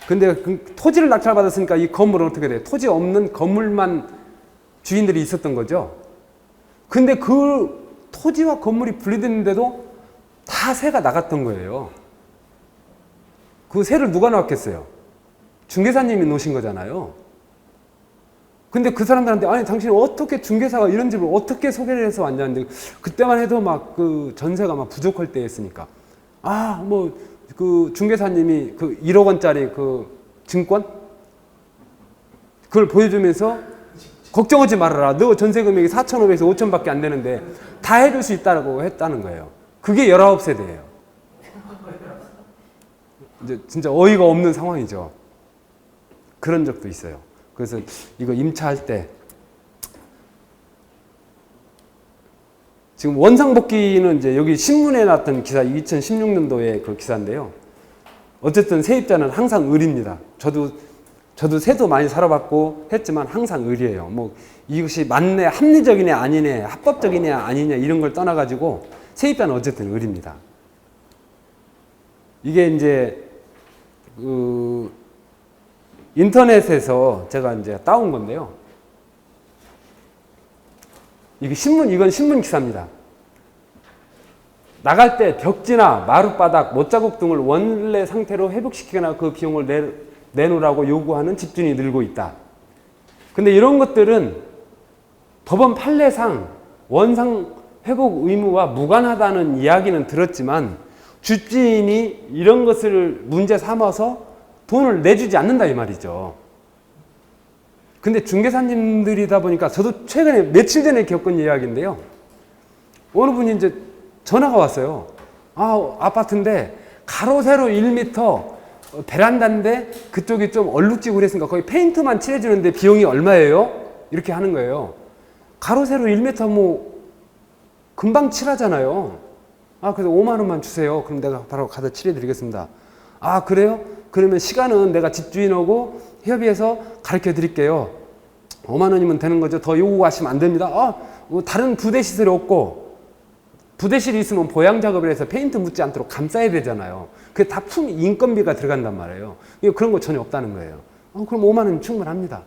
근데 그 토지를 낙찰받았으니까 이 건물은 어떻게 돼요? 토지 없는 건물만 주인들이 있었던 거죠. 근데 그 토지와 건물이 분리됐는데도 다 세가 나갔던 거예요. 그 세를 누가 놓았겠어요? 중개사님이 놓으신 거잖아요. 근데 그 사람들한테 아니 당신이 어떻게 중개사가 이런 집을 어떻게 소개를 해서 왔냐는데 그때만 해도 막 그 전세가 막 부족할 때였으니까 그 중개사님이 그 1억 원짜리 그 증권 그걸 보여주면서 걱정하지 말아라. 너 전세 금액이 4,500에서 5,000밖에 안 되는데 다 해줄 수 있다고 했다는 거예요. 그게 19세대예요. 이제 진짜 어이가 없는 상황이죠. 그런 적도 있어요. 그래서 이거 임차할 때 지금 원상복귀는 이제 여기 신문에 났던 기사 2016년도에 그 기사인데요. 어쨌든 세입자는 항상 을입니다. 저도 세도 많이 살아봤고 했지만 항상 을이에요. 뭐 이것이 맞네, 합리적이네 아니네, 합법적이냐 아니냐 이런 걸 떠나가지고 세입자는 어쨌든 을입니다. 이게 이제 인터넷에서 제가 이제 따온 건데요. 이건 신문 기사입니다. 나갈 때 벽지나 마룻바닥, 못자국 등을 원래 상태로 회복시키거나 그 비용을 내놓으라고 요구하는 집주인이 늘고 있다. 근데 이런 것들은 법원 판례상 원상 회복 의무와 무관하다는 이야기는 들었지만 집주인이 이런 것을 문제 삼아서 돈을 내주지 않는다 이 말이죠. 근데 중개사님들이다 보니까 저도 최근에 며칠 전에 겪은 이야기인데요. 어느 분이 이제 전화가 왔어요. 아파트인데 가로 세로 1m 베란다인데 그쪽이 좀 얼룩지고 그랬으니까 거의 페인트만 칠해주는데 비용이 얼마예요? 이렇게 하는 거예요. 가로 세로 1m 뭐 금방 칠하잖아요. 그래서 5만 원만 주세요. 그럼 내가 바로 가서 칠해드리겠습니다. 그래요? 그러면 시간은 내가 집주인하고 협의해서 가르쳐 드릴게요. 5만 원이면 되는 거죠. 더 요구하시면 안 됩니다. 다른 부대 시설이 없고 부대실이 있으면 보양 작업을 해서 페인트 묻지 않도록 감싸야 되잖아요. 그게 다 인건비가 들어간단 말이에요. 그런 거 전혀 없다는 거예요. 그럼 5만 원 충분합니다.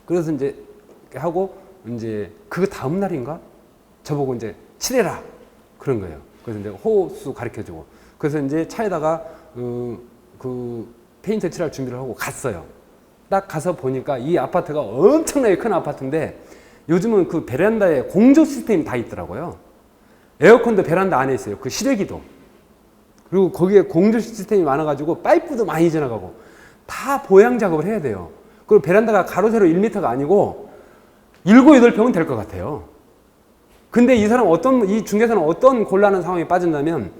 그래서 이제 하고 이제 그 다음 날인가 저보고 이제 칠해라 그런 거예요. 그래서 이제 호수 가르쳐주고 그래서 이제 차에다가 그 페인트 칠할 준비를 하고 갔어요. 딱 가서 보니까 이 아파트가 엄청나게 큰 아파트인데 요즘은 그 베란다에 공조 시스템이 다 있더라고요. 에어컨도 베란다 안에 있어요. 그 실외기도. 그리고 거기에 공조 시스템이 많아가지고 파이프도 많이 지나가고 다 보양 작업을 해야 돼요. 그리고 베란다가 가로 세로 1m가 아니고 7, 8평은 될 것 같아요. 근데 이 중개사는 어떤 곤란한 상황에 빠진다면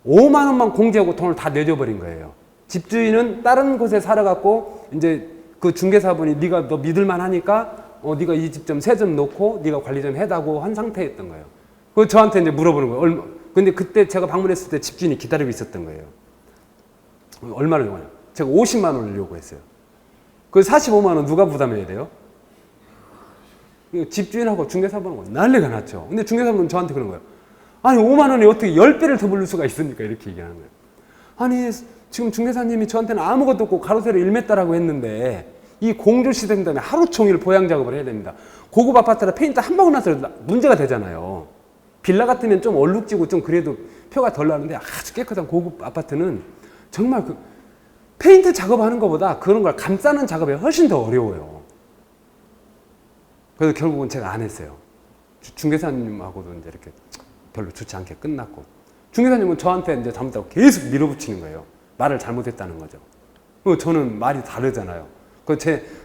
5만 원만 공제하고 돈을 다 내줘버린 거예요. 집주인은 다른 곳에 살아갖고 이제 그 중개사분이 너 믿을만 하니까 네가 이 집 좀 세 좀 놓고 네가 관리 좀 해다고 한 상태였던 거예요. 그 저한테 이제 물어보는 거예요. 근데 그때 제가 방문했을 때 집주인이 기다리고 있었던 거예요. 얼마를 요구하냐? 제가 50만 원을 요구했어요. 그 45만 원 누가 부담해야 돼요? 집주인하고 중개사분하고 난리가 났죠. 근데 중개사분은 저한테 그런 거예요. 아니 5만 원이 어떻게 10배를 더 부를 수가 있습니까? 이렇게 얘기하는 거예요. 아니 지금 중개사님이 저한테는 아무것도 없고 가로세로 1m라고 했는데 이 공조 시스템 때문에 하루 종일 보양 작업을 해야 됩니다. 고급 아파트라 페인트 한 방울 나서 문제가 되잖아요. 빌라 같으면 좀 얼룩지고 좀 그래도 표가 덜 나는데 아주 깨끗한 고급 아파트는 정말 그 페인트 작업하는 것보다 그런 걸 감싸는 작업이 훨씬 더 어려워요. 그래서 결국은 제가 안 했어요. 중개사님하고도 이제 이렇게 별로 좋지 않게 끝났고 중개사님은 저한테 이제 잘못하고 계속 밀어붙이는 거예요. 말을 잘못했다는 거죠. 저는 말이 다르잖아요.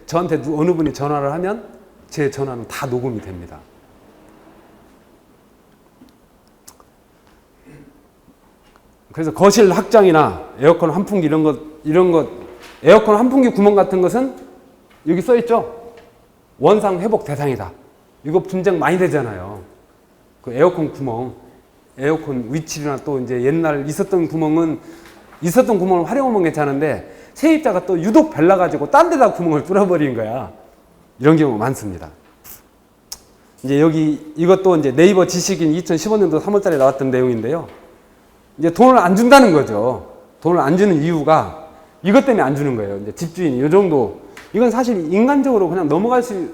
저한테 어느 분이 전화를 하면 제 전화는 다 녹음이 됩니다. 그래서 거실 확장이나 에어컨 환풍기 이런 것 에어컨 환풍기 구멍 같은 것은 여기 써 있죠. 원상 회복 대상이다. 이거 분쟁 많이 되잖아요. 그 에어컨 구멍, 에어컨 위치나 또 이제 옛날 있었던 구멍을 활용하면 괜찮은데 세입자가 또 유독 별나가지고 딴 데다 구멍을 뚫어버린 거야. 이런 경우 많습니다. 이제 여기 이것도 이제 네이버 지식인 2015년도 3월달에 나왔던 내용인데요. 이제 돈을 안 준다는 거죠. 돈을 안 주는 이유가 이것 때문에 안 주는 거예요. 이제 집주인이 이 정도, 이건 사실 인간적으로 그냥 넘어갈 수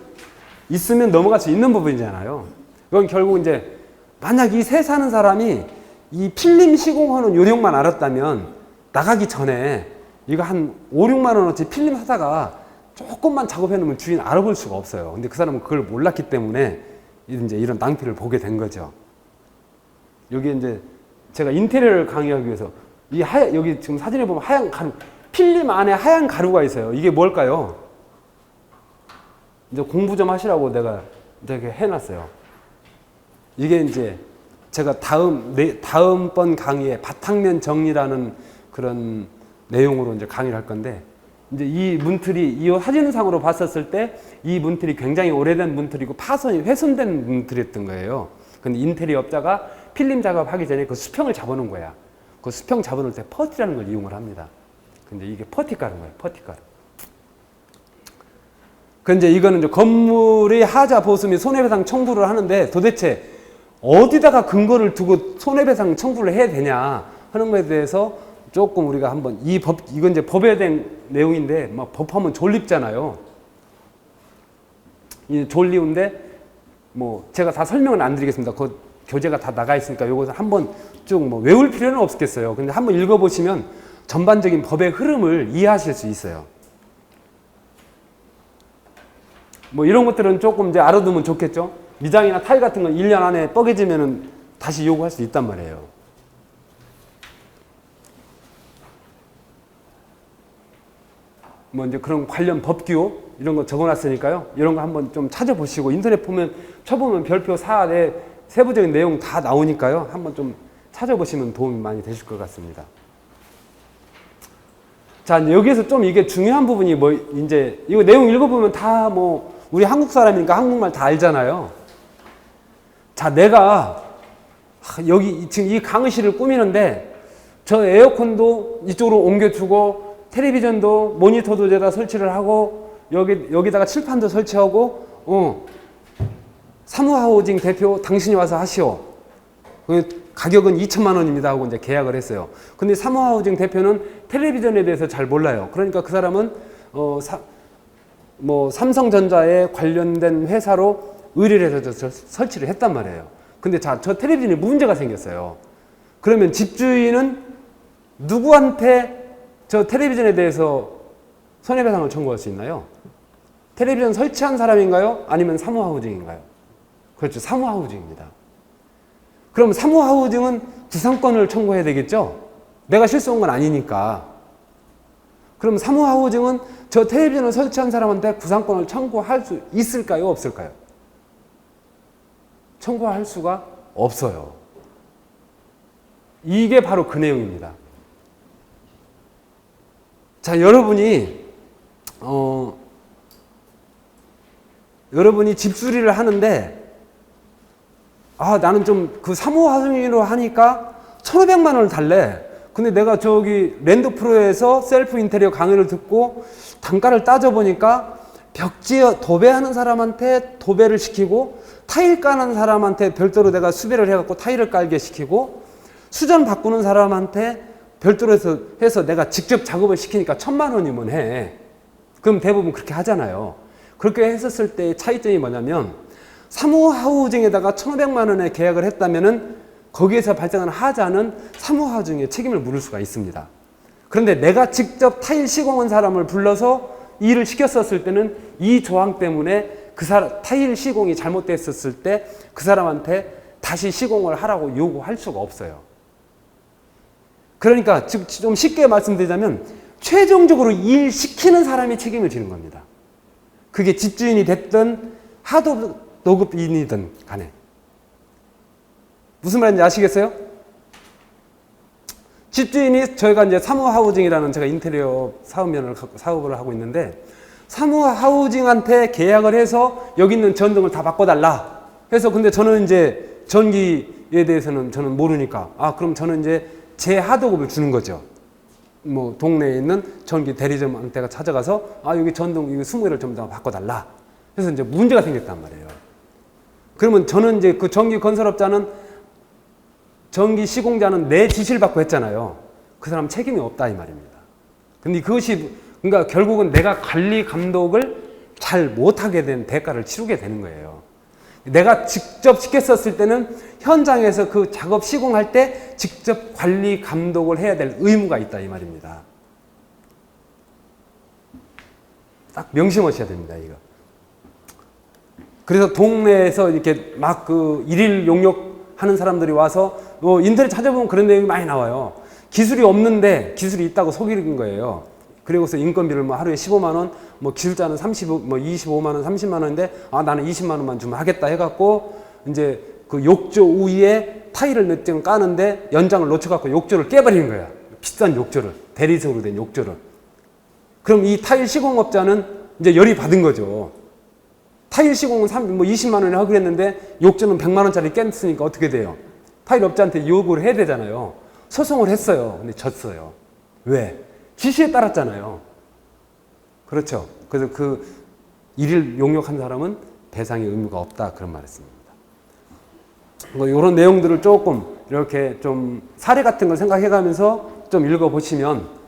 있으면 넘어갈 수 있는 부분이잖아요. 이건 결국 이제 만약 이 새 사는 사람이 이 필름 시공하는 요령만 알았다면 나가기 전에 이거 한 5, 6만 원어치 필름 사다가 조금만 작업해 놓으면 주인 알아볼 수가 없어요. 근데 그 사람은 그걸 몰랐기 때문에 이제 이런 낭패를 보게 된 거죠. 여기 이제 제가 인테리어를 강의하기 위해서 여기 지금 사진에 보면 하얀 가루, 필름 안에 하얀 가루가 있어요. 이게 뭘까요? 이제 공부 좀 하시라고 내가 이렇게 해놨어요. 이게 이제 제가 다음번 강의에 바탕면 정리라는 그런 내용으로 이제 강의를 할 건데, 이제 이 문틀이 이 사진상으로 봤었을 때 이 문틀이 굉장히 오래된 문틀이고 파손이 훼손된 문틀이었던 거예요. 근데 인테리어 업자가 필름 작업하기 전에 그 수평을 잡아놓은 거야. 그 수평 잡아놓을 때 퍼티라는 걸 이용을 합니다. 근데 이게 퍼티가루인 거예요. 퍼티가루. 근데 이거는 이제 건물의 하자 보수 및 손해배상 청구를 하는데 도대체 어디다가 근거를 두고 손해배상 청구를 해야 되냐 하는 것에 대해서 조금 우리가 한번 이건 이제 법에 대한 내용인데 막 법하면 졸립잖아요. 이 졸리운데 뭐 제가 다 설명은 안 드리겠습니다. 그 교재가 다 나가 있으니까 요것을 한번 쭉 뭐 외울 필요는 없겠어요. 근데 한번 읽어보시면 전반적인 법의 흐름을 이해하실 수 있어요. 뭐 이런 것들은 조금 이제 알아두면 좋겠죠. 미장이나 타일 같은 건 1년 안에 뻐개지면은 다시 요구할 수 있단 말이에요. 뭐 이제 그런 관련 법규 이런 거 적어놨으니까요. 이런 거 한번 좀 찾아보시고 인터넷 보면 쳐보면 별표 사안에 세부적인 내용 다 나오니까요. 한번 좀 찾아보시면 도움이 많이 되실 것 같습니다. 자, 여기에서 좀 이게 중요한 부분이 뭐 이제 이거 내용 읽어보면 다 뭐 우리 한국 사람이니까 한국말 다 알잖아요. 자, 내가 여기 지금 이 강의실을 꾸미는데 저 에어컨도 이쪽으로 옮겨주고 텔레비전도 모니터도 제가 설치를 하고 여기다가 칠판도 설치하고 사무하우징 대표 당신이 와서 하시오. 가격은 2천만 원입니다 하고 이제 계약을 했어요. 근데 사무하우징 대표는 텔레비전에 대해서 잘 몰라요. 그러니까 그 사람은 삼성전자에 관련된 회사로 의뢰를 해서 설치를 했단 말이에요. 근데 자, 저 텔레비전에 문제가 생겼어요. 그러면 집주인은 누구한테 저 텔레비전에 대해서 손해배상을 청구할 수 있나요? 텔레비전 설치한 사람인가요? 아니면 사무하우징인가요? 그렇죠. 사무하우징입니다. 그럼 사무하우징은 구상권을 청구해야 되겠죠? 내가 실수한 건 아니니까. 그럼 사무하우징은 저 텔레비전을 설치한 사람한테 구상권을 청구할 수 있을까요? 없을까요? 청구할 수가 없어요. 이게 바로 그 내용입니다. 자, 여러분이 집수리를 하는데 나는 좀 그 사무하우징으로 하니까 1,500만 원을 달래. 근데 내가 저기 랜드프로에서 셀프 인테리어 강의를 듣고 단가를 따져보니까 벽지어 도배하는 사람한테 도배를 시키고 타일 까는 사람한테 별도로 내가 수배를 해갖고 타일을 깔게 시키고 수전 바꾸는 사람한테 별도로 해서 내가 직접 작업을 시키니까 1,000만 원이면 해. 그럼 대부분 그렇게 하잖아요. 그렇게 했었을 때의 차이점이 뭐냐면 사무하우징에다가 1,500만 원에 계약을 했다면은 거기에서 발생하는 하자는 사무하우징의 책임을 물을 수가 있습니다. 그런데 내가 직접 타일 시공한 사람을 불러서 일을 시켰었을 때는 이 조항 때문에 타일 시공이 잘못됐었을 때 그 사람한테 다시 시공을 하라고 요구할 수가 없어요. 그러니까 좀 쉽게 말씀드리자면 최종적으로 일 시키는 사람이 책임을 지는 겁니다. 그게 집주인이 됐든 하도 노급인이든 간에. 무슨 말인지 아시겠어요? 집주인이 저희가 이제 사무하우징이라는 제가 인테리어 사업을 하고 있는데 사무하우징한테 계약을 해서 여기 있는 전등을 다 바꿔달라 해서 근데 저는 이제 전기에 대해서는 저는 모르니까 그럼 저는 이제 제 하도급을 주는 거죠. 뭐 동네에 있는 전기 대리점한테가 찾아가서 아 여기 전동 이거 20개를 좀 더 바꿔달라. 그래서 이제 문제가 생겼단 말이에요. 그러면 저는 이제 그 전기 건설업자는 전기 시공자는 내 지시를 받고 했잖아요. 그 사람 책임이 없다 이 말입니다. 근데 그것이 그러니까 결국은 내가 관리 감독을 잘 못하게 된 대가를 치르게 되는 거예요. 내가 직접 시켰었을 때는 현장에서 그 작업 시공할 때 직접 관리 감독을 해야 될 의무가 있다 이 말입니다. 딱 명심하셔야 됩니다 이거. 그래서 동네에서 이렇게 막 그 일일 용역하는 사람들이 와서 인터넷 찾아보면 그런 내용이 많이 나와요. 기술이 없는데 기술이 있다고 속이는 거예요. 그리고서 인건비를 뭐 하루에 15만 원, 뭐 기술자는 25만 원, 30만 원인데 아 나는 20만 원만 주면 하겠다 해갖고 이제 그 욕조 위에 타일을 몇 장 까는데 연장을 놓쳐갖고 욕조를 깨버리는 거야. 비싼 욕조를, 대리석으로 된 욕조를. 그럼 이 타일 시공업자는 이제 열이 받은 거죠. 타일 시공은 20만 원에 하기로 했는데 욕조는 100만 원짜리 깼으니까 어떻게 돼요? 타일 업자한테 요구를 해야 되잖아요. 소송을 했어요. 근데 졌어요. 왜? 지시에 따랐잖아요. 그렇죠. 그래서 그 일일 용역한 사람은 배상의 의무가 없다. 그런 말 했습니다. 뭐 이런 내용들을 조금 이렇게 좀 사례 같은 걸 생각해 가면서 좀 읽어보시면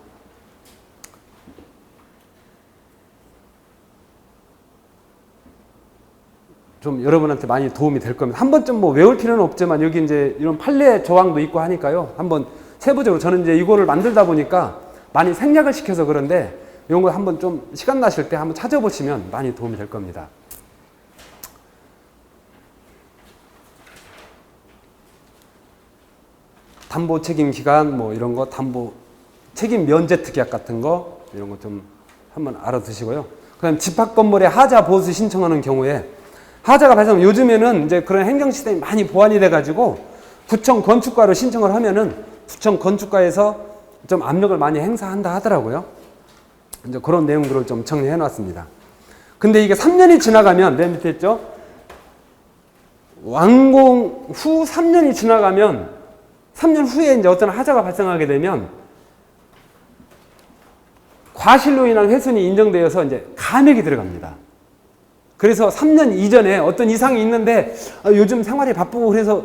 좀 여러분한테 많이 도움이 될 겁니다. 한 번쯤 뭐 외울 필요는 없지만 여기 이제 이런 판례 조항도 있고 하니까요. 한번 세부적으로 저는 이제 이거를 만들다 보니까 많이 생략을 시켜서 그런데 이런 거 한번 좀 시간 나실 때 한번 찾아보시면 많이 도움이 될 겁니다. 담보 책임 기간 뭐 이런 거 담보 책임 면제 특약 같은 거 이런 거 좀 한번 알아두시고요. 그다음 집합 건물에 하자 보수 신청하는 경우에 하자가 발생하면 요즘에는 이제 그런 행정 시스템이 많이 보완이 돼 가지고 구청 건축가로 신청을 하면은 구청 건축가에서 좀 압력을 많이 행사한다 하더라고요. 이제 그런 내용들을 좀 정리해 놨습니다. 근데 이게 3년이 지나가면, 맨 밑에 있죠? 완공 후 3년이 지나가면, 3년 후에 이제 어떤 하자가 발생하게 되면, 과실로 인한 훼손이 인정되어서 이제 감액이 들어갑니다. 그래서 3년 이전에 어떤 이상이 있는데, 요즘 생활이 바쁘고 그래서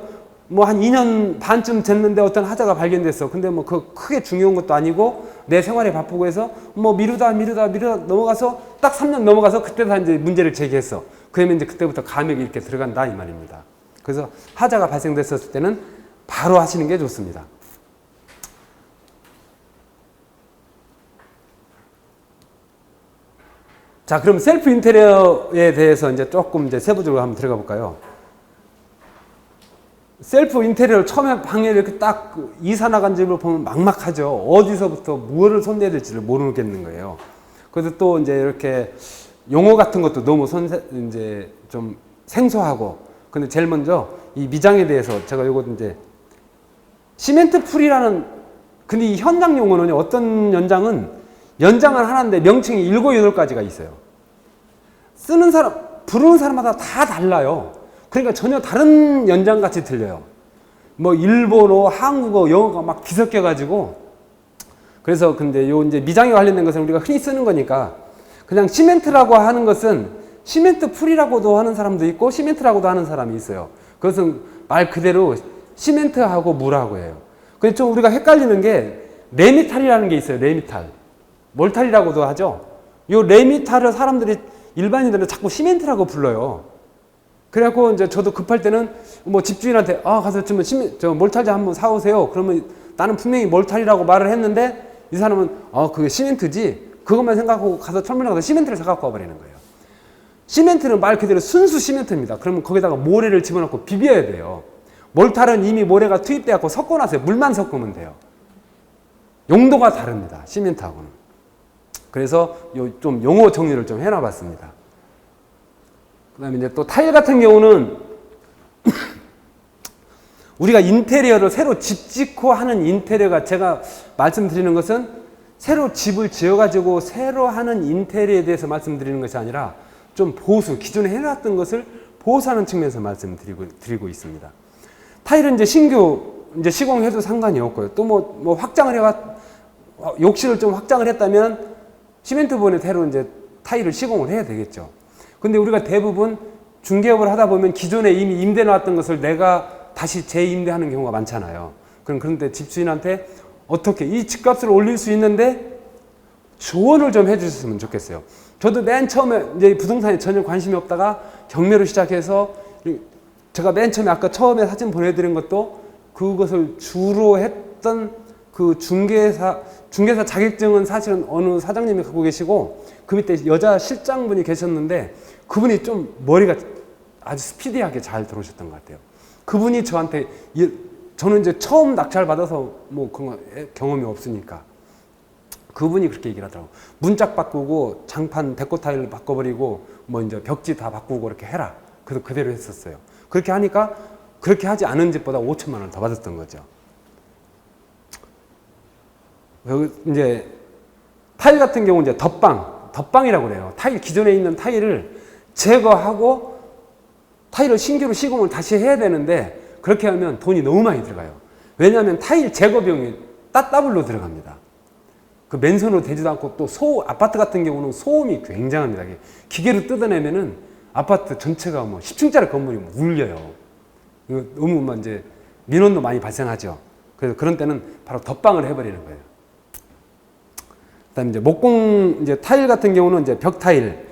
뭐 한 2년 반쯤 됐는데 어떤 하자가 발견됐어. 근데 뭐 그 크게 중요한 것도 아니고 내 생활이 바쁘고 해서 뭐 미루다 넘어가서 딱 3년 넘어가서 그때 다 이제 문제를 제기했어. 그러면 이제 그때부터 감액이 이렇게 들어간다 이 말입니다. 그래서 하자가 발생됐었을 때는 바로 하시는 게 좋습니다. 자, 그럼 셀프 인테리어에 대해서 이제 조금 이제 세부적으로 한번 들어가 볼까요? 셀프 인테리어를 처음에 방에 이렇게 딱 이사 나간 집을 보면 막막하죠. 어디서부터 무엇을 손대야 될지를 모르겠는 거예요. 그래서 또 이제 이렇게 용어 같은 것도 너무 이제 좀 생소하고. 근데 제일 먼저 이 미장에 대해서 제가 요거 이제 시멘트 풀이라는, 근데 이 현장 용어는 어떤 연장은 연장을 하는데 명칭이 7, 8가지가 있어요. 쓰는 사람, 부르는 사람마다 다 달라요. 그러니까 전혀 다른 연장같이 들려요. 뭐 일본어, 한국어, 영어가 막 뒤섞여가지고. 그래서 근데 요 이제 미장에 관련된 것은 우리가 흔히 쓰는 거니까 그냥 시멘트라고 하는 것은 시멘트 풀이라고도 하는 사람도 있고 시멘트라고도 하는 사람이 있어요. 그것은 말 그대로 시멘트하고 물하고 해요. 근데 좀 우리가 헷갈리는 게 레미탈이라는 게 있어요. 레미탈. 몰탈이라고도 하죠. 요 레미탈을 사람들이 일반인들은 자꾸 시멘트라고 불러요. 그래갖고 이제 저도 급할 때는 뭐 집주인한테 가서 좀 저 몰탈 좀 한번 사오세요. 그러면 나는 분명히 몰탈이라고 말을 했는데 이 사람은 그게 시멘트지. 그것만 생각하고 가서 철문에 가서 시멘트를 사갖고 와버리는 거예요. 시멘트는 말 그대로 순수 시멘트입니다. 그러면 거기다가 모래를 집어넣고 비벼야 돼요. 몰탈은 이미 모래가 투입돼갖고 섞어놨어요. 물만 섞으면 돼요. 용도가 다릅니다. 시멘트하고는. 그래서 좀 용어 정리를 좀 해놔봤습니다. 그 다음에 이제 또 타일 같은 경우는 우리가 인테리어를 새로 집 짓고 하는 인테리어가, 제가 말씀드리는 것은 새로 집을 지어가지고 새로 하는 인테리어에 대해서 말씀드리는 것이 아니라 좀 보수, 기존에 해놨던 것을 보수하는 측면에서 말씀드리고 있습니다. 타일은 이제 신규 이제 시공해도 상관이 없고요. 또 뭐 확장을 욕실을 좀 확장을 했다면 시멘트 본에 새로 이제 타일을 시공을 해야 되겠죠. 근데 우리가 대부분 중개업을 하다 보면 기존에 이미 임대 나왔던 것을 내가 다시 재임대하는 경우가 많잖아요. 그런데 집주인한테 어떻게 이 집값을 올릴 수 있는데 조언을 좀 해주셨으면 좋겠어요. 저도 맨 처음에 이제 부동산에 전혀 관심이 없다가 경매로 시작해서 제가 맨 처음에 아까 처음에 사진 보내드린 것도 그것을 주로 했던 그 중개사 자격증은 사실은 어느 사장님이 갖고 계시고 그 밑에 여자 실장분이 계셨는데 그분이 좀 머리가 아주 스피디하게 잘 들어오셨던 것 같아요. 그분이 저한테 저는 이제 처음 낙찰 받아서 뭐 그런 경험이 없으니까 그분이 그렇게 얘기를 하더라고. 문짝 바꾸고 장판 데코 타일 바꿔버리고 뭐 이제 벽지 다 바꾸고 이렇게 해라. 그래서 그대로 했었어요. 그렇게 하니까 그렇게 하지 않은 집보다 5천만 원을 더 받았던 거죠. 이제 타일 같은 경우 이제 덧방이라고 그래요. 타일 기존에 있는 타일을 제거하고 타일을 신규로 시공을 다시 해야 되는데 그렇게 하면 돈이 너무 많이 들어가요. 왜냐하면 타일 제거 비용이 따따블로 들어갑니다. 그 맨손으로 되지도 않고 또 아파트 같은 경우는 소음이 굉장합니다. 기계로 뜯어내면은 아파트 전체가 뭐 10층짜리 건물이 울려요. 이거 너무 이제 민원도 많이 발생하죠. 그래서 그런 때는 바로 덧방을 해버리는 거예요. 그다음에 이제 목공 이제 타일 같은 경우는 이제 벽 타일,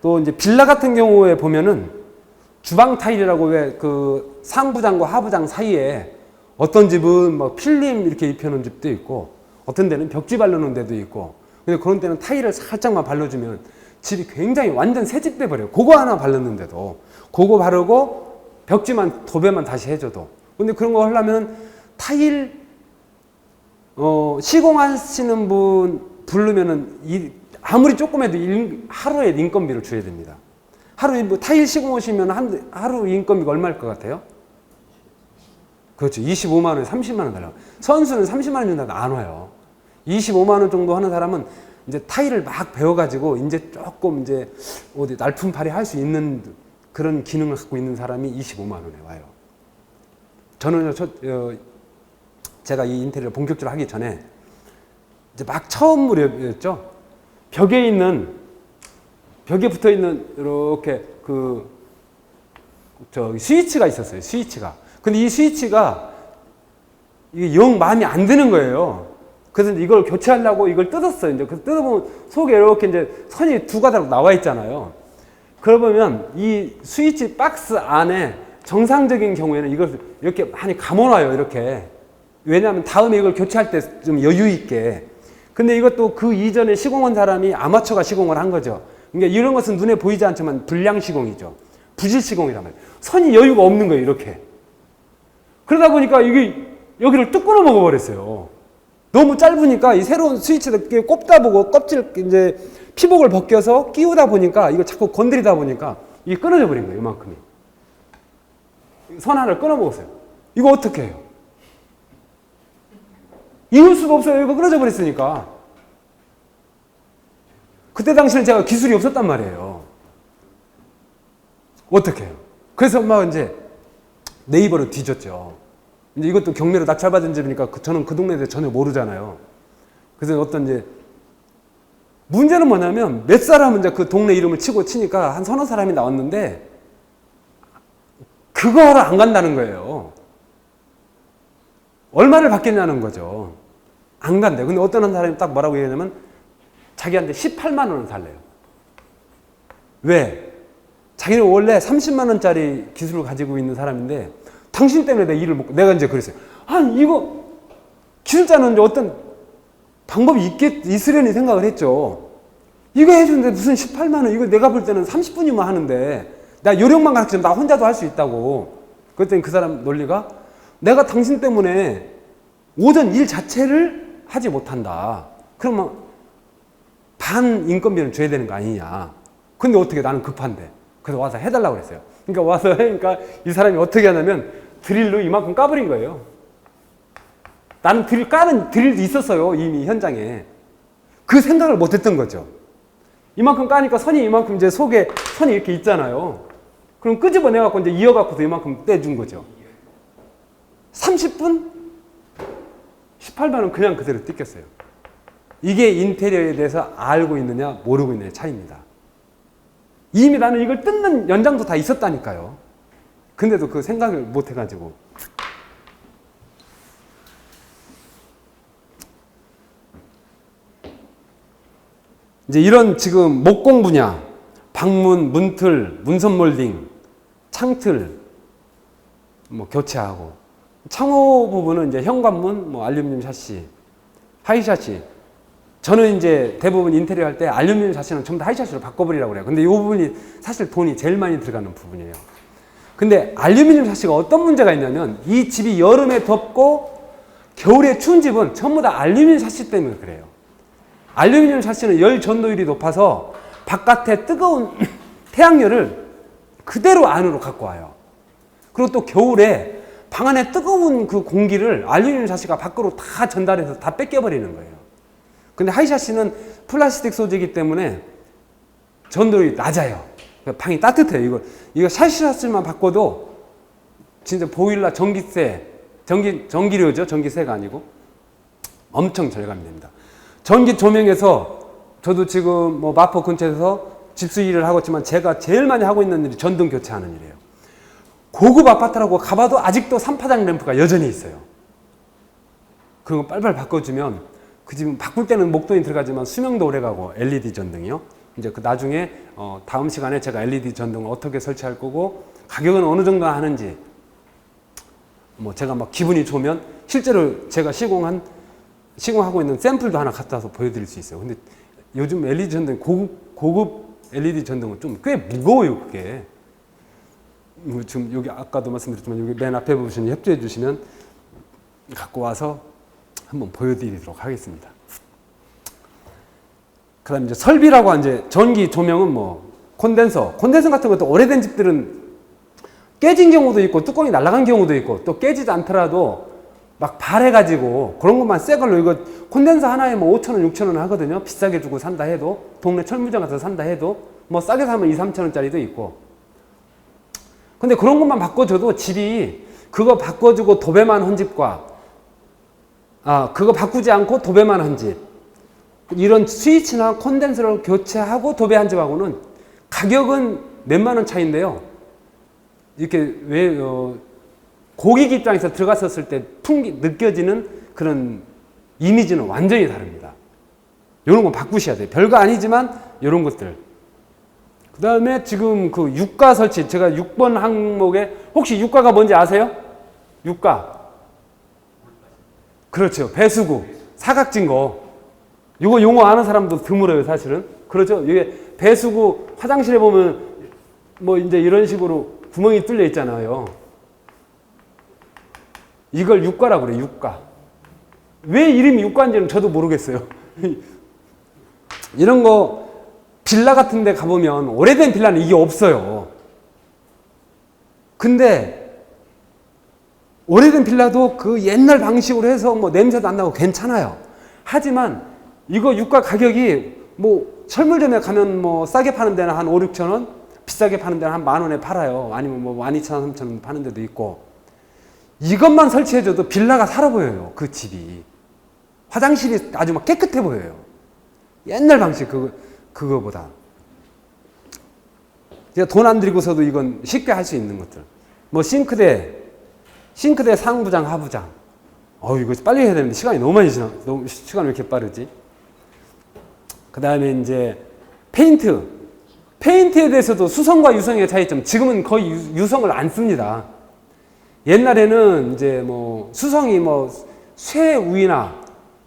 또 이제 빌라 같은 경우에 보면은 주방 타일이라고 왜 그 상부장과 하부장 사이에 어떤 집은 막 필름 이렇게 입혀놓은 집도 있고 어떤 데는 벽지 바르는 데도 있고 근데 그런 때는 타일을 살짝만 발라주면 집이 굉장히 완전 새집 돼버려요. 그거 하나 바르는데도 그거 바르고 벽지만 도배만 다시 해줘도 근데 그런 거 하려면 타일 시공하시는 분 부르면은 아무리 조금 해도 하루에 인건비를 줘야 됩니다. 하루에 뭐 타일 시공 오시면 하루 인건비가 얼마일 것 같아요? 그렇죠. 25만 원에 30만 원 달라고. 선수는 30만 원 준다고 안 와요. 25만 원 정도 하는 사람은 이제 타일을 막 배워가지고 이제 조금 이제 어디 날품팔이 할 수 있는 그런 기능을 갖고 있는 사람이 25만 원에 와요. 저는 제가 이 인테리어를 본격적으로 하기 전에 이제 막 처음 무렵이었죠. 벽에 붙어 있는 이렇게 스위치가 있었어요. 스위치가. 근데 이 스위치가 이게 영 마음에 안 드는 거예요. 그래서 이걸 교체하려고 이걸 뜯었어요. 이제 그래서 뜯어보면 속에 이렇게 이제 선이 두 가닥 나와 있잖아요. 그러면 이 스위치 박스 안에 정상적인 경우에는 이걸 이렇게 많이 감아놔요. 이렇게. 왜냐하면 다음에 이걸 교체할 때 좀 여유 있게. 근데 이것도 그 이전에 시공한 사람이 아마추어가 시공을 한 거죠. 그러니까 이런 것은 눈에 보이지 않지만 불량 시공이죠. 부실 시공이란 말이에요. 선이 여유가 없는 거예요. 이렇게. 그러다 보니까 이게 여기를 뚝 끊어 먹어버렸어요. 너무 짧으니까 이 새로운 스위치를 꼽다 보고 껍질 이제 피복을 벗겨서 끼우다 보니까 이거 자꾸 건드리다 보니까 이게 끊어져 버린 거예요. 이만큼이. 선 하나를 끊어 먹었어요. 이거 어떻게 해요? 이을 수가 없어요. 이거 끊어져 버렸으니까. 그때 당시에는 제가 기술이 없었단 말이에요. 어떻게 해요? 그래서 막 이제 네이버로 뒤졌죠. 이제 이것도 경매로 낙찰받은 집이니까 저는 그 동네에 대해 전혀 모르잖아요. 그래서 어떤 이제 문제는 뭐냐면 몇 사람은 이제 그 동네 이름을 치니까 한 서너 사람이 나왔는데 그거 하러 안 간다는 거예요. 얼마를 받겠냐는 거죠. 안 간대요. 근데 어떤 한 사람이 딱 뭐라고 얘기하냐면 자기한테 18만 원을 달래요. 왜? 자기는 원래 30만 원짜리 기술을 가지고 있는 사람인데 당신 때문에 내 일을 못, 내가 이제 그랬어요. 아니, 이거 기술자는 어떤 방법이 있으려니 생각을 했죠. 이거 해주는데 무슨 18만 원, 이거 내가 볼 때는 30분이면 하는데 나 요령만 가르치면 나 혼자도 할 수 있다고. 그랬더니 그 사람 논리가 내가 당신 때문에 오전 일 자체를 하지 못한다. 그러면 반 인건비는 줘야 되는 거 아니냐. 근데 어떻게 나는 급한데. 그래서 와서 해달라고 그랬어요. 그러니까 와서 하니까 이 사람이 어떻게 하냐면 드릴로 이만큼 까버린 거예요. 나는 까는 드릴도 있었어요. 이미 현장에. 그 생각을 못 했던 거죠. 이만큼 까니까 선이 이만큼 이제 속에 선이 이렇게 있잖아요. 그럼 끄집어내갖고 이제 이어갖고서 이만큼 떼준 거죠. 30분? 18만 원 그냥 그대로 뜯겼어요. 이게 인테리어에 대해서 알고 있느냐 모르고 있느냐의 차이입니다. 이미 나는 이걸 뜯는 연장도 다 있었다니까요. 근데도 그 생각을 못 해가지고. 이제 이런 지금 목공 분야, 방문, 문틀, 문선 몰딩, 창틀 뭐 교체하고, 창호 부분은 이제 현관문, 뭐 알루미늄 샤시, 하이 샤시. 저는 이제 대부분 인테리어 할 때 알루미늄 샤시는 전부 다 하이 샤시로 바꿔버리라고 그래요. 근데 이 부분이 사실 돈이 제일 많이 들어가는 부분이에요. 근데 알루미늄 샤시가 어떤 문제가 있냐면, 이 집이 여름에 덥고 겨울에 추운 집은 전부 다 알루미늄 샤시 때문에 그래요. 알루미늄 샤시는 열 전도율이 높아서 바깥에 뜨거운 태양열을 그대로 안으로 갖고 와요. 그리고 또 겨울에 방 안에 뜨거운 그 공기를 알루미늄 샤시가 밖으로 다 전달해서 다 뺏겨버리는 거예요. 근데 하이 샤시는 플라스틱 소재이기 때문에 전도율이 낮아요. 방이 따뜻해요. 이거 샤시만 바꿔도 진짜 보일러 전기세, 전기료죠. 전기세가 아니고 엄청 절감이 됩니다. 전기 조명에서 저도 지금 뭐 마포 근처에서 집수 일을 하고 있지만 제가 제일 많이 하고 있는 일이 전등 교체하는 일이에요. 고급 아파트라고 가봐도 아직도 3파장 램프가 여전히 있어요. 그런 거 빨리빨리 바꿔주면 그 집은 바꿀 때는 목돈이 들어가지만 수명도 오래가고, LED 전등이요. 이제 그 나중에 다음 시간에 제가 LED 전등을 어떻게 설치할 거고 가격은 어느 정도 하는지, 뭐 제가 막 기분이 좋으면 실제로 제가 시공하고 있는 샘플도 하나 갖다 와서 보여드릴 수 있어요. 근데 요즘 LED 전등, 고급 LED 전등은 좀 꽤 무거워요, 그게. 지금 여기 아까도 말씀드렸지만 여기 맨 앞에 보시면 협조해 주시면 갖고 와서 한번 보여드리도록 하겠습니다. 그 다음에 이제 설비라고 이제 전기 조명은 뭐 콘덴서 같은 것도 오래된 집들은 깨진 경우도 있고 뚜껑이 날아간 경우도 있고, 또 깨지지 않더라도 막 발해가지고 그런 것만 새 걸로, 이거 콘덴서 하나에 뭐 5,000원, 6,000원 하거든요. 비싸게 주고 산다 해도, 동네 철물점 가서 산다 해도, 뭐 싸게 사면 2, 3,000원짜리도 있고. 근데 그런 것만 바꿔줘도 집이 그거 바꿔주고 도배만 한 집과 그거 바꾸지 않고 도배만 한 집, 이런 스위치나 콘덴서를 교체하고 도배한 집하고는 가격은 몇만 원 차이인데요. 이렇게 고객 입장에서 들어갔었을 때 느껴지는 그런 이미지는 완전히 다릅니다. 이런 건 바꾸셔야 돼요. 별거 아니지만 이런 것들. 그 다음에 지금 그 유가 설치, 제가 6번 항목에, 혹시 유가가 뭔지 아세요? 유가. 그렇죠. 배수구, 사각진 거. 이거 용어 아는 사람도 드물어요, 사실은. 그렇죠. 이게 배수구, 화장실에 보면 뭐 이제 이런 식으로 구멍이 뚫려 있잖아요. 이걸 유가라고 그래요, 유가. 왜 이름이 유가인지는 저도 모르겠어요. 이런 거 빌라 같은 데 가보면 오래된 빌라는 이게 없어요. 근데 오래된 빌라도 그 옛날 방식으로 해서 뭐 냄새도 안 나고 괜찮아요. 하지만 이거 유가 가격이 뭐 철물점에 가면 뭐 싸게 파는 데는 한 5, 6천 원, 비싸게 파는 데는 한 10,000원에 팔아요. 아니면 뭐 12,000원, 3,000원 파는 데도 있고. 이것만 설치해줘도 빌라가 살아 보여요, 그 집이. 화장실이 아주 막 깨끗해 보여요. 옛날 방식 그거보다. 돈 안 들이고서도 이건 쉽게 할 수 있는 것들. 뭐 싱크대 상부장, 하부장. 이거 빨리 해야 되는데 시간이 너무 많이 지나. 시간이 왜 이렇게 빠르지? 그 다음에 이제 페인트에 대해서도 수성과 유성의 차이점. 지금은 거의 유성을 안 씁니다. 옛날에는 이제 뭐 수성이 뭐 쇠우이나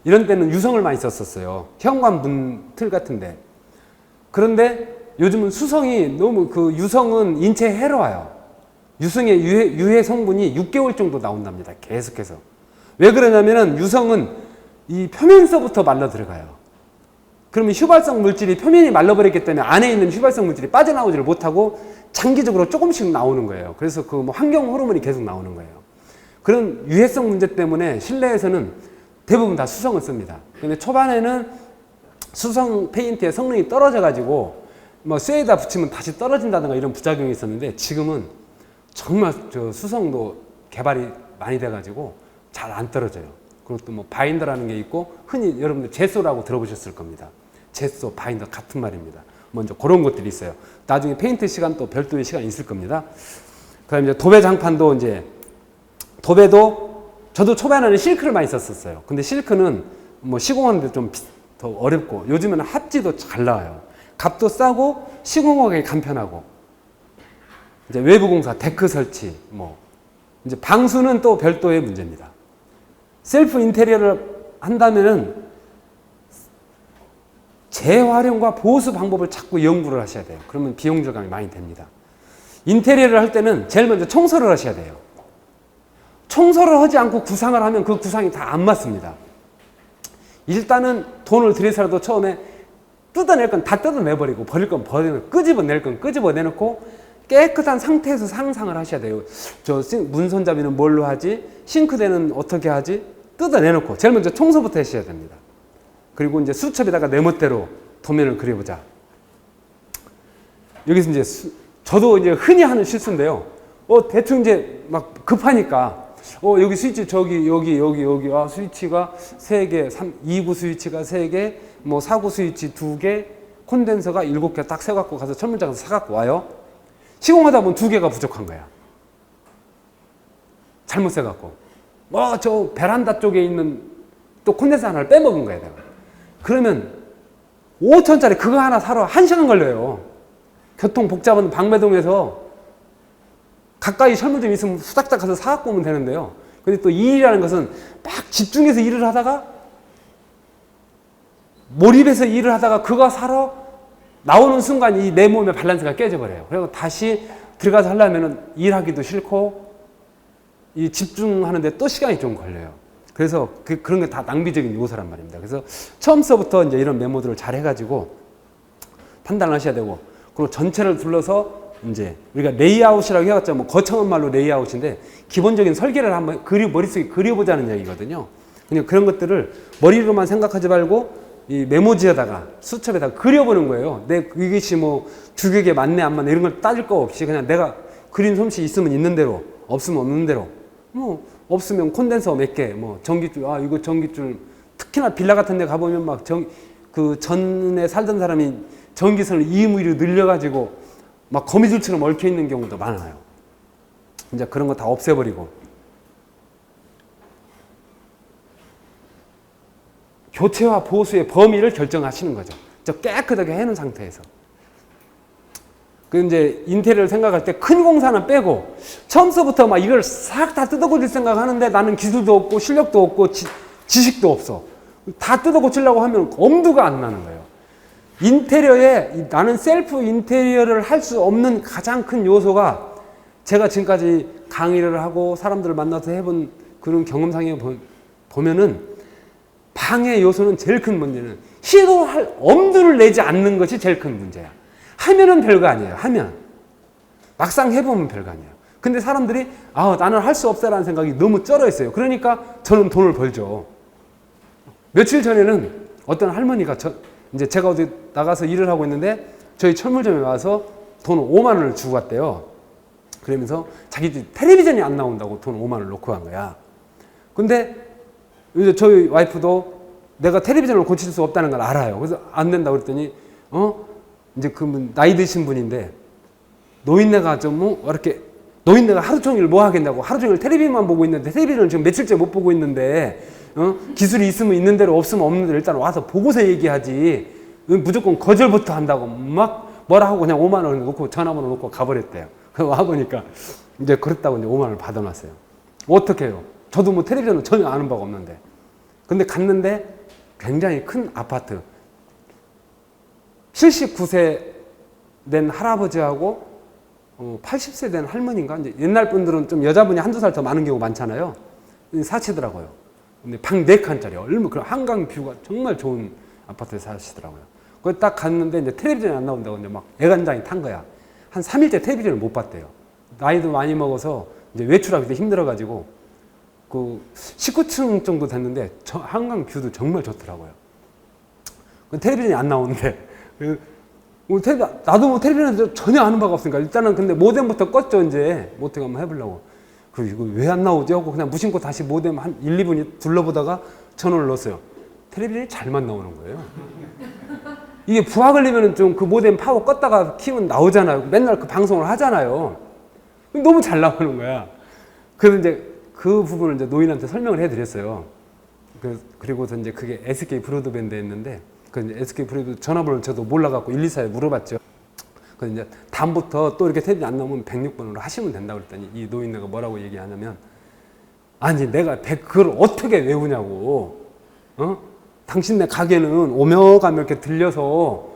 이런 때는 유성을 많이 썼었어요. 현관문 틀 같은데. 그런데 요즘은 수성이 너무, 그 유성은 인체에 해로워요. 유성의 유해 성분이 6개월 정도 나온답니다. 계속해서. 왜 그러냐면은 유성은 이 표면서부터 말라 들어가요. 그러면 휘발성 물질이, 표면이 말라버렸기 때문에 안에 있는 휘발성 물질이 빠져나오지를 못하고 장기적으로 조금씩 나오는 거예요. 그래서 그 뭐 환경 호르몬이 계속 나오는 거예요. 그런 유해성 문제 때문에 실내에서는 대부분 다 수성을 씁니다. 근데 초반에는 수성 페인트의 성능이 떨어져가지고 뭐 쇠에다 붙이면 다시 떨어진다든가 이런 부작용이 있었는데, 지금은 정말 저 수성도 개발이 많이 돼가지고 잘 안 떨어져요. 그리고 또 뭐 바인더라는 게 있고, 흔히 여러분들 제소라고 들어보셨을 겁니다. 제소, 바인더 같은 말입니다. 먼저 그런 것들이 있어요. 나중에 페인트 시간 또 별도의 시간이 있을 겁니다. 그다음에 이제 도배 장판도 이제 도배도 저도 초반에는 실크를 많이 썼었어요. 근데 실크는 뭐 시공하는데 좀 더 어렵고 요즘에는 합지도 잘 나와요. 값도 싸고 시공하기 간편하고 이제 외부 공사, 데크 설치, 뭐 이제 방수는 또 별도의 문제입니다. 셀프 인테리어를 한다면은 재활용과 보수 방법을 자꾸 연구를 하셔야 돼요. 그러면 비용 절감이 많이 됩니다. 인테리어를 할 때는 제일 먼저 청소를 하셔야 돼요. 청소를 하지 않고 구상을 하면 그 구상이 다 안 맞습니다. 일단은 돈을 들여서라도 처음에 뜯어낼 건 다 뜯어내버리고 버릴 건 버리고 끄집어낼 건 끄집어내놓고 깨끗한 상태에서 상상을 하셔야 돼요. 저 문손잡이는 뭘로 하지? 싱크대는 어떻게 하지? 뜯어내놓고 제일 먼저 청소부터 하셔야 됩니다. 그리고 이제 수첩에다가 내 멋대로 도면을 그려보자. 여기서 이제 저도 이제 흔히 하는 실수인데요. 대충 이제 막 급하니까 여기 스위치 여기 스위치가 3개, 2구 스위치가 3개, 뭐 4구 스위치 2개, 콘덴서가 7개 딱 세갖고 가서 철물장에서 사갖고 와요. 시공하다 보면 2개가 부족한 거야. 잘못 세갖고. 저 베란다 쪽에 있는 또 콘덴서 하나를 빼먹은 거야, 내가. 그러면 5천짜리 그거 하나 사러 1시간 걸려요. 교통 복잡한 방배동에서 가까이 철물점 있으면 수닥닥 가서 사갖고 오면 되는데요. 근데 또 이 일이라는 것은 막 집중해서 일을 하다가 몰입해서 일을 하다가 그거 사러 나오는 순간 이 내 몸의 밸런스가 깨져버려요. 그리고 다시 들어가서 하려면 일하기도 싫고 이 집중하는데 또 시간이 좀 걸려요. 그래서 그런 게 다 낭비적인 요소란 말입니다. 그래서 처음서부터 이제 이런 메모들을 잘 해가지고 판단을 하셔야 되고, 그리고 전체를 둘러서 이제 우리가 레이아웃이라고 해봤자 뭐 거창한 말로 레이아웃인데 기본적인 설계를 한번 머릿속에 그려보자는 얘기거든요. 그냥 그런 것들을 머리로만 생각하지 말고 이 메모지에다가 수첩에다가 그려보는 거예요. 이것이 뭐 주객에 맞네 안 맞네 이런 걸 따질 거 없이 그냥 내가 그린 솜씨 있으면 있는 대로, 없으면 없는 대로, 뭐 없으면 콘덴서 몇 개, 뭐 전기줄, 이거 전기줄, 특히나 빌라 같은 데 가보면 막 그 전에 살던 사람이 전기선을 2mm 늘려가지고 막 거미줄처럼 얽혀 있는 경우도 많아요. 이제 그런 거 다 없애버리고 교체와 보수의 범위를 결정하시는 거죠. 깨끗하게 해놓은 상태에서. 그 이제 인테리어를 생각할 때 큰 공사는 빼고 처음서부터 막 이걸 싹 다 뜯어고칠 생각하는데 나는 기술도 없고 실력도 없고 지식도 없어. 다 뜯어고치려고 하면 엄두가 안 나는 거예요. 인테리어에 나는 셀프 인테리어를 할 수 없는 가장 큰 요소가 제가 지금까지 강의를 하고 사람들을 만나서 해본 그런 경험상에 보면은 방해 요소는 제일 큰 문제는 시도할 엄두를 내지 않는 것이 제일 큰 문제야. 하면은 별거 아니에요. 하면. 막상 해보면 별거 아니에요. 근데 사람들이 나는 할 수 없다라는 생각이 너무 쩔어 있어요. 그러니까 저는 돈을 벌죠. 며칠 전에는 어떤 할머니가 이제 제가 어디 나가서 일을 하고 있는데 저희 철물점에 와서 돈 5만 원을 주고 갔대요. 그러면서 자기들 텔레비전이 안 나온다고 돈 5만 원을 놓고 간 거야. 근데 이제 저희 와이프도 내가 텔레비전을 고칠 수 없다는 걸 알아요. 그래서 안 된다고 그랬더니 이제 그 나이 드신 분인데 노인네가 좀 이렇게 노인네가 하루 종일 뭐 하겠냐고 하루 종일 텔레비전만 보고 있는데 텔레비전을 지금 며칠째 못 보고 있는데 기술이 있으면 있는 대로 없으면 없는 대로 일단 와서 보고서 얘기하지 무조건 거절부터 한다고 막 뭐라 하고 그냥 5만 원 놓고 전화번호 놓고 가버렸대요. 그래서 와보니까 이제 그랬다고 이제 5만 원을 받아놨어요. 어떻게 해요? 저도 뭐 텔레비전은 전혀 아는 바가 없는데. 근데 갔는데 굉장히 큰 아파트. 79세 된 할아버지하고 80세 된 할머니인가? 이제 옛날 분들은 좀 여자분이 한두 살 더 많은 경우 많잖아요. 사시더라고요. 근데 방 4칸짜리 얼마 그 한강 뷰가 정말 좋은 아파트에 사시더라고요. 거기 딱 갔는데 이제 텔레비전이 안 나온다고 이제 막 애간장이 탄 거야. 한 3일째 텔레비전을 못 봤대요. 나이도 많이 먹어서 이제 외출하기도 힘들어가지고 그 19층 정도 됐는데 한강 뷰도 정말 좋더라고요. 텔레비전이 안 나오는데 나도 뭐 텔레비전에서 전혀 아는 바가 없으니까 일단은 근데 모뎀부터 껐죠. 이제 모뎀 한번 해보려고. 이거 왜 안 나오지? 하고 그냥 무심코 다시 모뎀 한 1, 2분 둘러보다가 전원을 넣었어요. 텔레비전이 잘만 나오는 거예요. 이게 부하 걸리면 좀 그 모뎀 파워 껐다가 키면 나오잖아요. 맨날 그 방송을 하잖아요. 너무 잘 나오는 거야. 그래서 이제 그 부분을 이제 노인한테 설명을 해드렸어요. 그리고서 이제 그게 SK 브로드밴드였는데, 그 이제 SK 브로드 전화번호를 저도 몰라갖고 124에 물어봤죠. 그래서 이제 다음부터 또 이렇게 텔레비전 안 나오면 106번으로 하시면 된다고 그랬더니 이 노인네가 뭐라고 얘기하냐면, 아니 내가 그걸 어떻게 외우냐고. 당신네 가게는 오며 가며 이렇게 들려서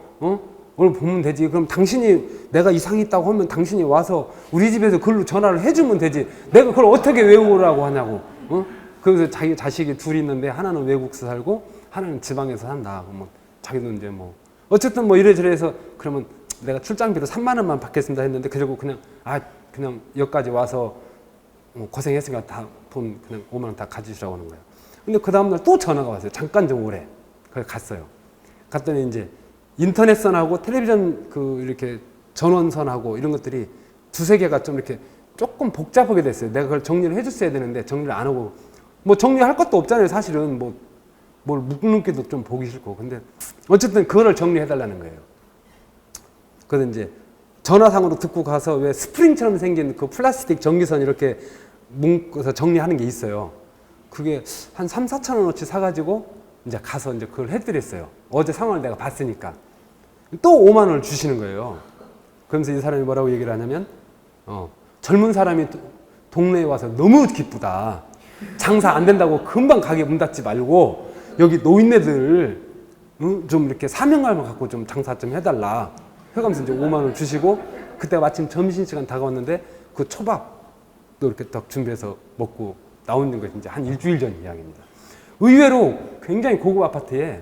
오늘 보면 되지. 그럼 당신이 내가 이상이 있다고 하면 당신이 와서 우리 집에서 그걸로 전화를 해주면 되지. 내가 그걸 어떻게 외우라고 하냐고. 그래서 자기 자식이 둘이 있는데 하나는 외국에서 살고 하나는 지방에서 산다. 뭐 자기도 이제 뭐 어쨌든 뭐 이래저래 해서 그러면 내가 출장비로 3만 원만 받겠습니다 했는데, 그리고 그냥 그냥 여기까지 와서 고생했으니까 다 돈 그냥 5만 원 다 가지시라고 하는 거예요. 근데 그 다음날 또 전화가 왔어요. 잠깐 좀 오래. 그래서 갔어요. 갔더니 이제 인터넷선하고 텔레비전 이렇게 전원선하고 이런 것들이 두세 개가 좀 이렇게 조금 복잡하게 됐어요. 내가 그걸 정리를 해줬어야 되는데 정리를 안 하고, 뭐 정리할 것도 없잖아요. 사실은 뭘 묶는 게도 좀 보기 싫고. 근데 어쨌든 그거를 정리해달라는 거예요. 그래서 이제 전화상으로 듣고 가서 왜 스프링처럼 생긴 그 플라스틱 전기선 이렇게 묶어서 정리하는 게 있어요. 그게 한 3, 4천 원어치 사가지고 이제 가서 이제 그걸 해드렸어요. 어제 상황을 내가 봤으니까. 또 5만 원을 주시는 거예요. 그러면서 이 사람이 뭐라고 얘기를 하냐면, 젊은 사람이 동네에 와서 너무 기쁘다. 장사 안 된다고 금방 가게 문 닫지 말고 여기 노인네들 좀 이렇게 사명감을 갖고 좀 장사 좀 해달라. 해가면서 이제 5만 원을 주시고, 그때 마침 점심시간 다가왔는데 그 초밥도 이렇게 딱 준비해서 먹고 나오는 것이 이제 한 일주일 전 이야기입니다. 의외로 굉장히 고급 아파트에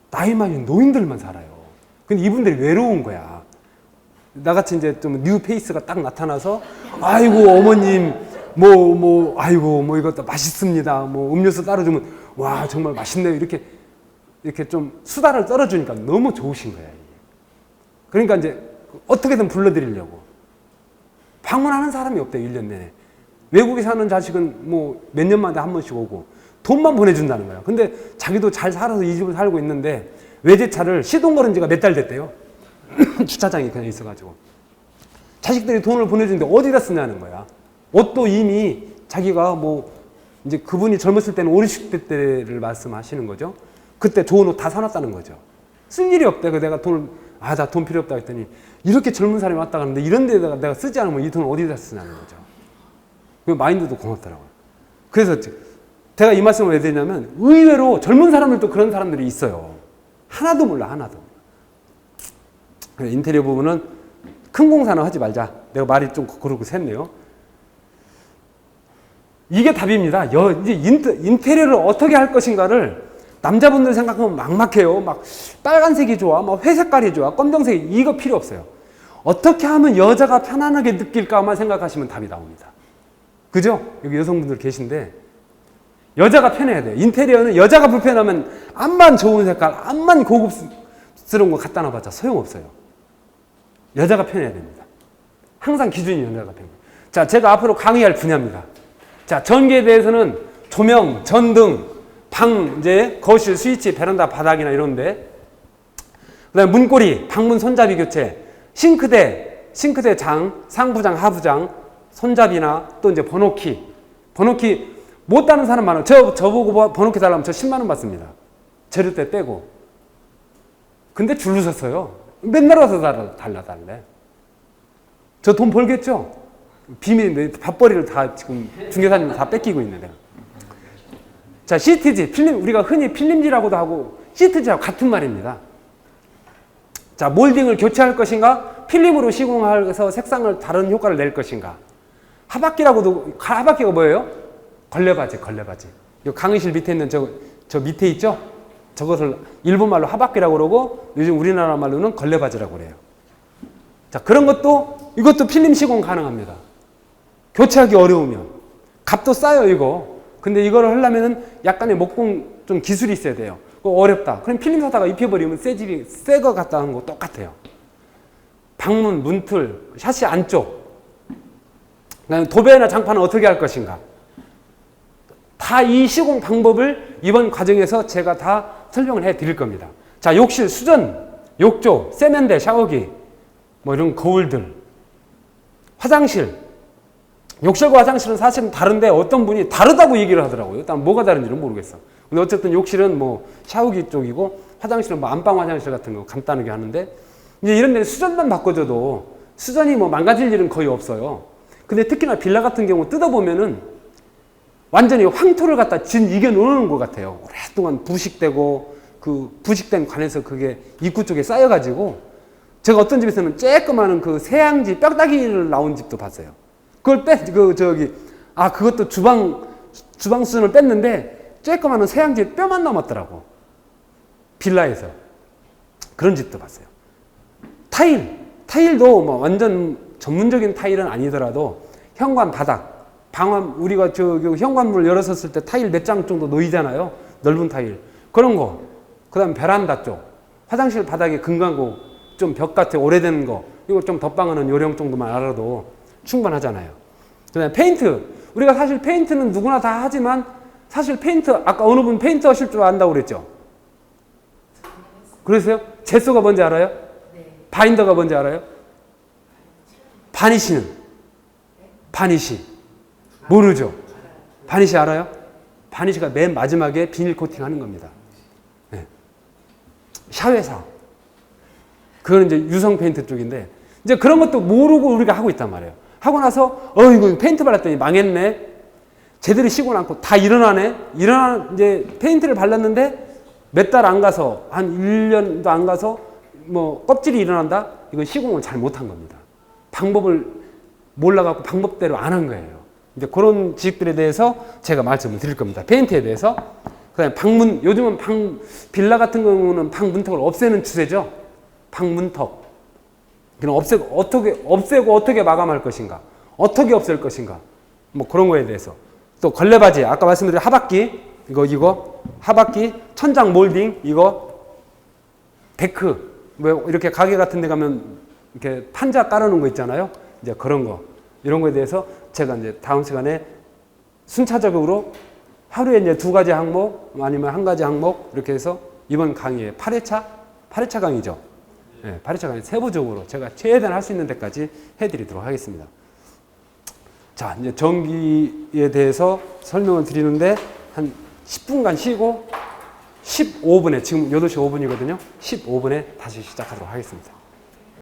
나이 많은 노인들만 살아요. 근데 이분들이 외로운 거야. 나같이 이제 좀 뉴 페이스가 딱 나타나서, 아이고 어머님 아이고 이것도 맛있습니다. 음료수 따라주면 와 정말 맛있네요. 이렇게 좀 수다를 떨어주니까 너무 좋으신 거야. 그러니까 이제 어떻게든 불러드리려고 방문하는 사람이 없대요. 1년 내내. 외국에 사는 자식은 뭐 몇 년마다 한 번씩 오고 돈만 보내준다는 거야. 근데 자기도 잘 살아서 이 집을 살고 있는데 외제차를 시동 걸은 지가 몇 달 됐대요. 주차장에 그냥 있어가지고. 자식들이 돈을 보내주는데 어디다 쓰냐는 거야. 옷도 이미 자기가 이제 그분이 젊었을 때는 50, 60대 때를 말씀하시는 거죠. 그때 좋은 옷 다 사놨다는 거죠. 쓸 일이 없대. 내가 나 돈 필요 없다 했더니, 이렇게 젊은 사람이 왔다 가는데 이런 데다가 내가 쓰지 않으면 이 돈을 어디다 쓰냐는 거죠. 그 마인드도 고맙더라고요. 그래서 제가 이 말씀을 왜 드리냐면, 의외로 젊은 사람들도 그런 사람들이 있어요. 하나도 몰라, 하나도. 인테리어 부분은 큰 공사는 하지 말자. 내가 말이 좀 그러고 샜네요. 이게 답입니다. 이제 인테리어를 어떻게 할 것인가를 남자분들 생각하면 막막해요. 막 빨간색이 좋아, 막 회색깔이 좋아, 검정색이, 이거 필요 없어요. 어떻게 하면 여자가 편안하게 느낄까만 생각하시면 답이 나옵니다. 그죠? 여기 여성분들 계신데 여자가 편해야 돼요. 인테리어는 여자가 불편하면 암만 좋은 색깔, 암만 고급스러운 거 갖다 놔봤자 소용없어요. 여자가 편해야 됩니다. 항상 기준이 여자가 편해요. 자, 제가 앞으로 강의할 분야입니다. 자, 전기에 대해서는 조명, 전등, 방, 이제 거실, 스위치, 베란다, 바닥이나 이런데, 그 다음에 문고리, 방문 손잡이 교체, 싱크대 장, 상부장, 하부장, 손잡이나 또 이제 번호키 못 따는 사람 많아요. 저보고 번호키 달라면 저 10만 원 받습니다. 재료대 빼고. 근데 줄로 섰어요. 맨날 와서 달래. 저 돈 벌겠죠? 비밀, 밥벌이를 다 지금 중개사님 다 뺏기고 있는데. 자, 시트지, 필름, 우리가 흔히 필름지라고도 하고 시트지하고 같은 말입니다. 자, 몰딩을 교체할 것인가? 필름으로 시공해서 색상을 다른 효과를 낼 것인가? 하바끼가 뭐예요? 걸레바지. 이 강의실 밑에 있는 저 밑에 있죠? 저것을 일본말로 하바끼라고 그러고 요즘 우리나라 말로는 걸레바지라고 그래요. 자, 그런 이것도 필름 시공 가능합니다. 교체하기 어려우면. 값도 싸요, 이거. 근데 이거를 하려면은 약간의 목공 좀 기술이 있어야 돼요. 그거 어렵다. 그럼 필름 사다가 입혀버리면 새 거 갖다 하는 거 똑같아요. 방문, 문틀, 샤시 안쪽. 도배나 장판은 어떻게 할 것인가. 다 이 시공 방법을 이번 과정에서 제가 다 설명을 해 드릴 겁니다. 자, 욕실, 수전, 욕조, 세면대, 샤워기, 뭐 이런 거울들, 화장실. 욕실과 화장실은 사실은 다른데 어떤 분이 다르다고 얘기를 하더라고요. 일단 뭐가 다른지는 모르겠어. 근데 어쨌든 욕실은 뭐 샤워기 쪽이고 화장실은 뭐 안방 화장실 같은 거 간단하게 하는데 이제 이런 데는 수전만 바꿔줘도 수전이 뭐 망가질 일은 거의 없어요. 근데 특히나 빌라 같은 경우 뜯어보면은 완전히 황토를 갖다 이겨 놓는 것 같아요. 오랫동안 부식되고 그 부식된 관에서 그게 입구 쪽에 쌓여가지고 제가 어떤 집에서는 쬐끄마한 그 새양지 뼈다귀를 나온 집도 봤어요. 그걸 그것도 주방 수준을 뺐는데 쬐끄마한 새양지 뼈만 남았더라고. 빌라에서. 그런 집도 봤어요. 타일도 뭐 완전 전문적인 타일은 아니더라도 현관 바닥, 방화, 우리가 현관문을 열었을 때 타일 몇 장 정도 놓이잖아요. 넓은 타일. 그런 거. 그 다음에 베란다 쪽. 화장실 바닥에 금가고 좀 벽 같아 오래된 거. 이거 좀 덧방하는 요령 정도만 알아도 충분하잖아요. 그 다음에 페인트. 우리가 사실 페인트는 누구나 다 하지만 사실 페인트, 아까 어느 분 페인트 하실 줄 안다고 그랬죠? 그러세요? 제소가 뭔지 알아요? 네. 바인더가 뭔지 알아요? 바니쉬는? 바니쉬. 모르죠? 바니쉬 알아요? 바니쉬가 맨 마지막에 비닐 코팅 하는 겁니다. 네. 샤웨사. 그거는 이제 유성 페인트 쪽인데, 이제 그런 것도 모르고 우리가 하고 있단 말이에요. 하고 나서, 이거 페인트 발랐더니 망했네. 제대로 쉬고 않고 다 일어나네. 이제 페인트를 발랐는데 몇 달 안 가서, 한 1년도 안 가서, 뭐, 껍질이 일어난다? 이건 시공을 잘 못한 겁니다. 방법을 몰라갖고 방법대로 안 한 거예요. 이제 그런 지식들에 대해서 제가 말씀을 드릴 겁니다. 페인트에 대해서. 그 다음에 방문, 요즘은 빌라 같은 경우는 방문턱을 없애는 추세죠. 방문턱. 그럼 없애고 어떻게 마감할 것인가. 어떻게 없앨 것인가. 뭐 그런 거에 대해서. 또 걸레바지, 아까 말씀드린 하박기, 이거, 하박기, 천장 몰딩, 이거, 데크. 뭐 이렇게 가게 같은 데 가면 이렇게 판자 깔아놓은 거 있잖아요. 이제 그런 거. 이런 거에 대해서 제가 이제 다음 시간에 순차적으로 하루에 이제 2가지 항목 아니면 1가지 항목 이렇게 해서 이번 강의에 8회차 강의죠. 네, 8회차 강의 세부적으로 제가 최대한 할 수 있는 데까지 해드리도록 하겠습니다. 자, 이제 전기에 대해서 설명을 드리는데 한 10분간 쉬고 15분에, 지금 8시 5분이거든요. 15분에 다시 시작하도록 하겠습니다.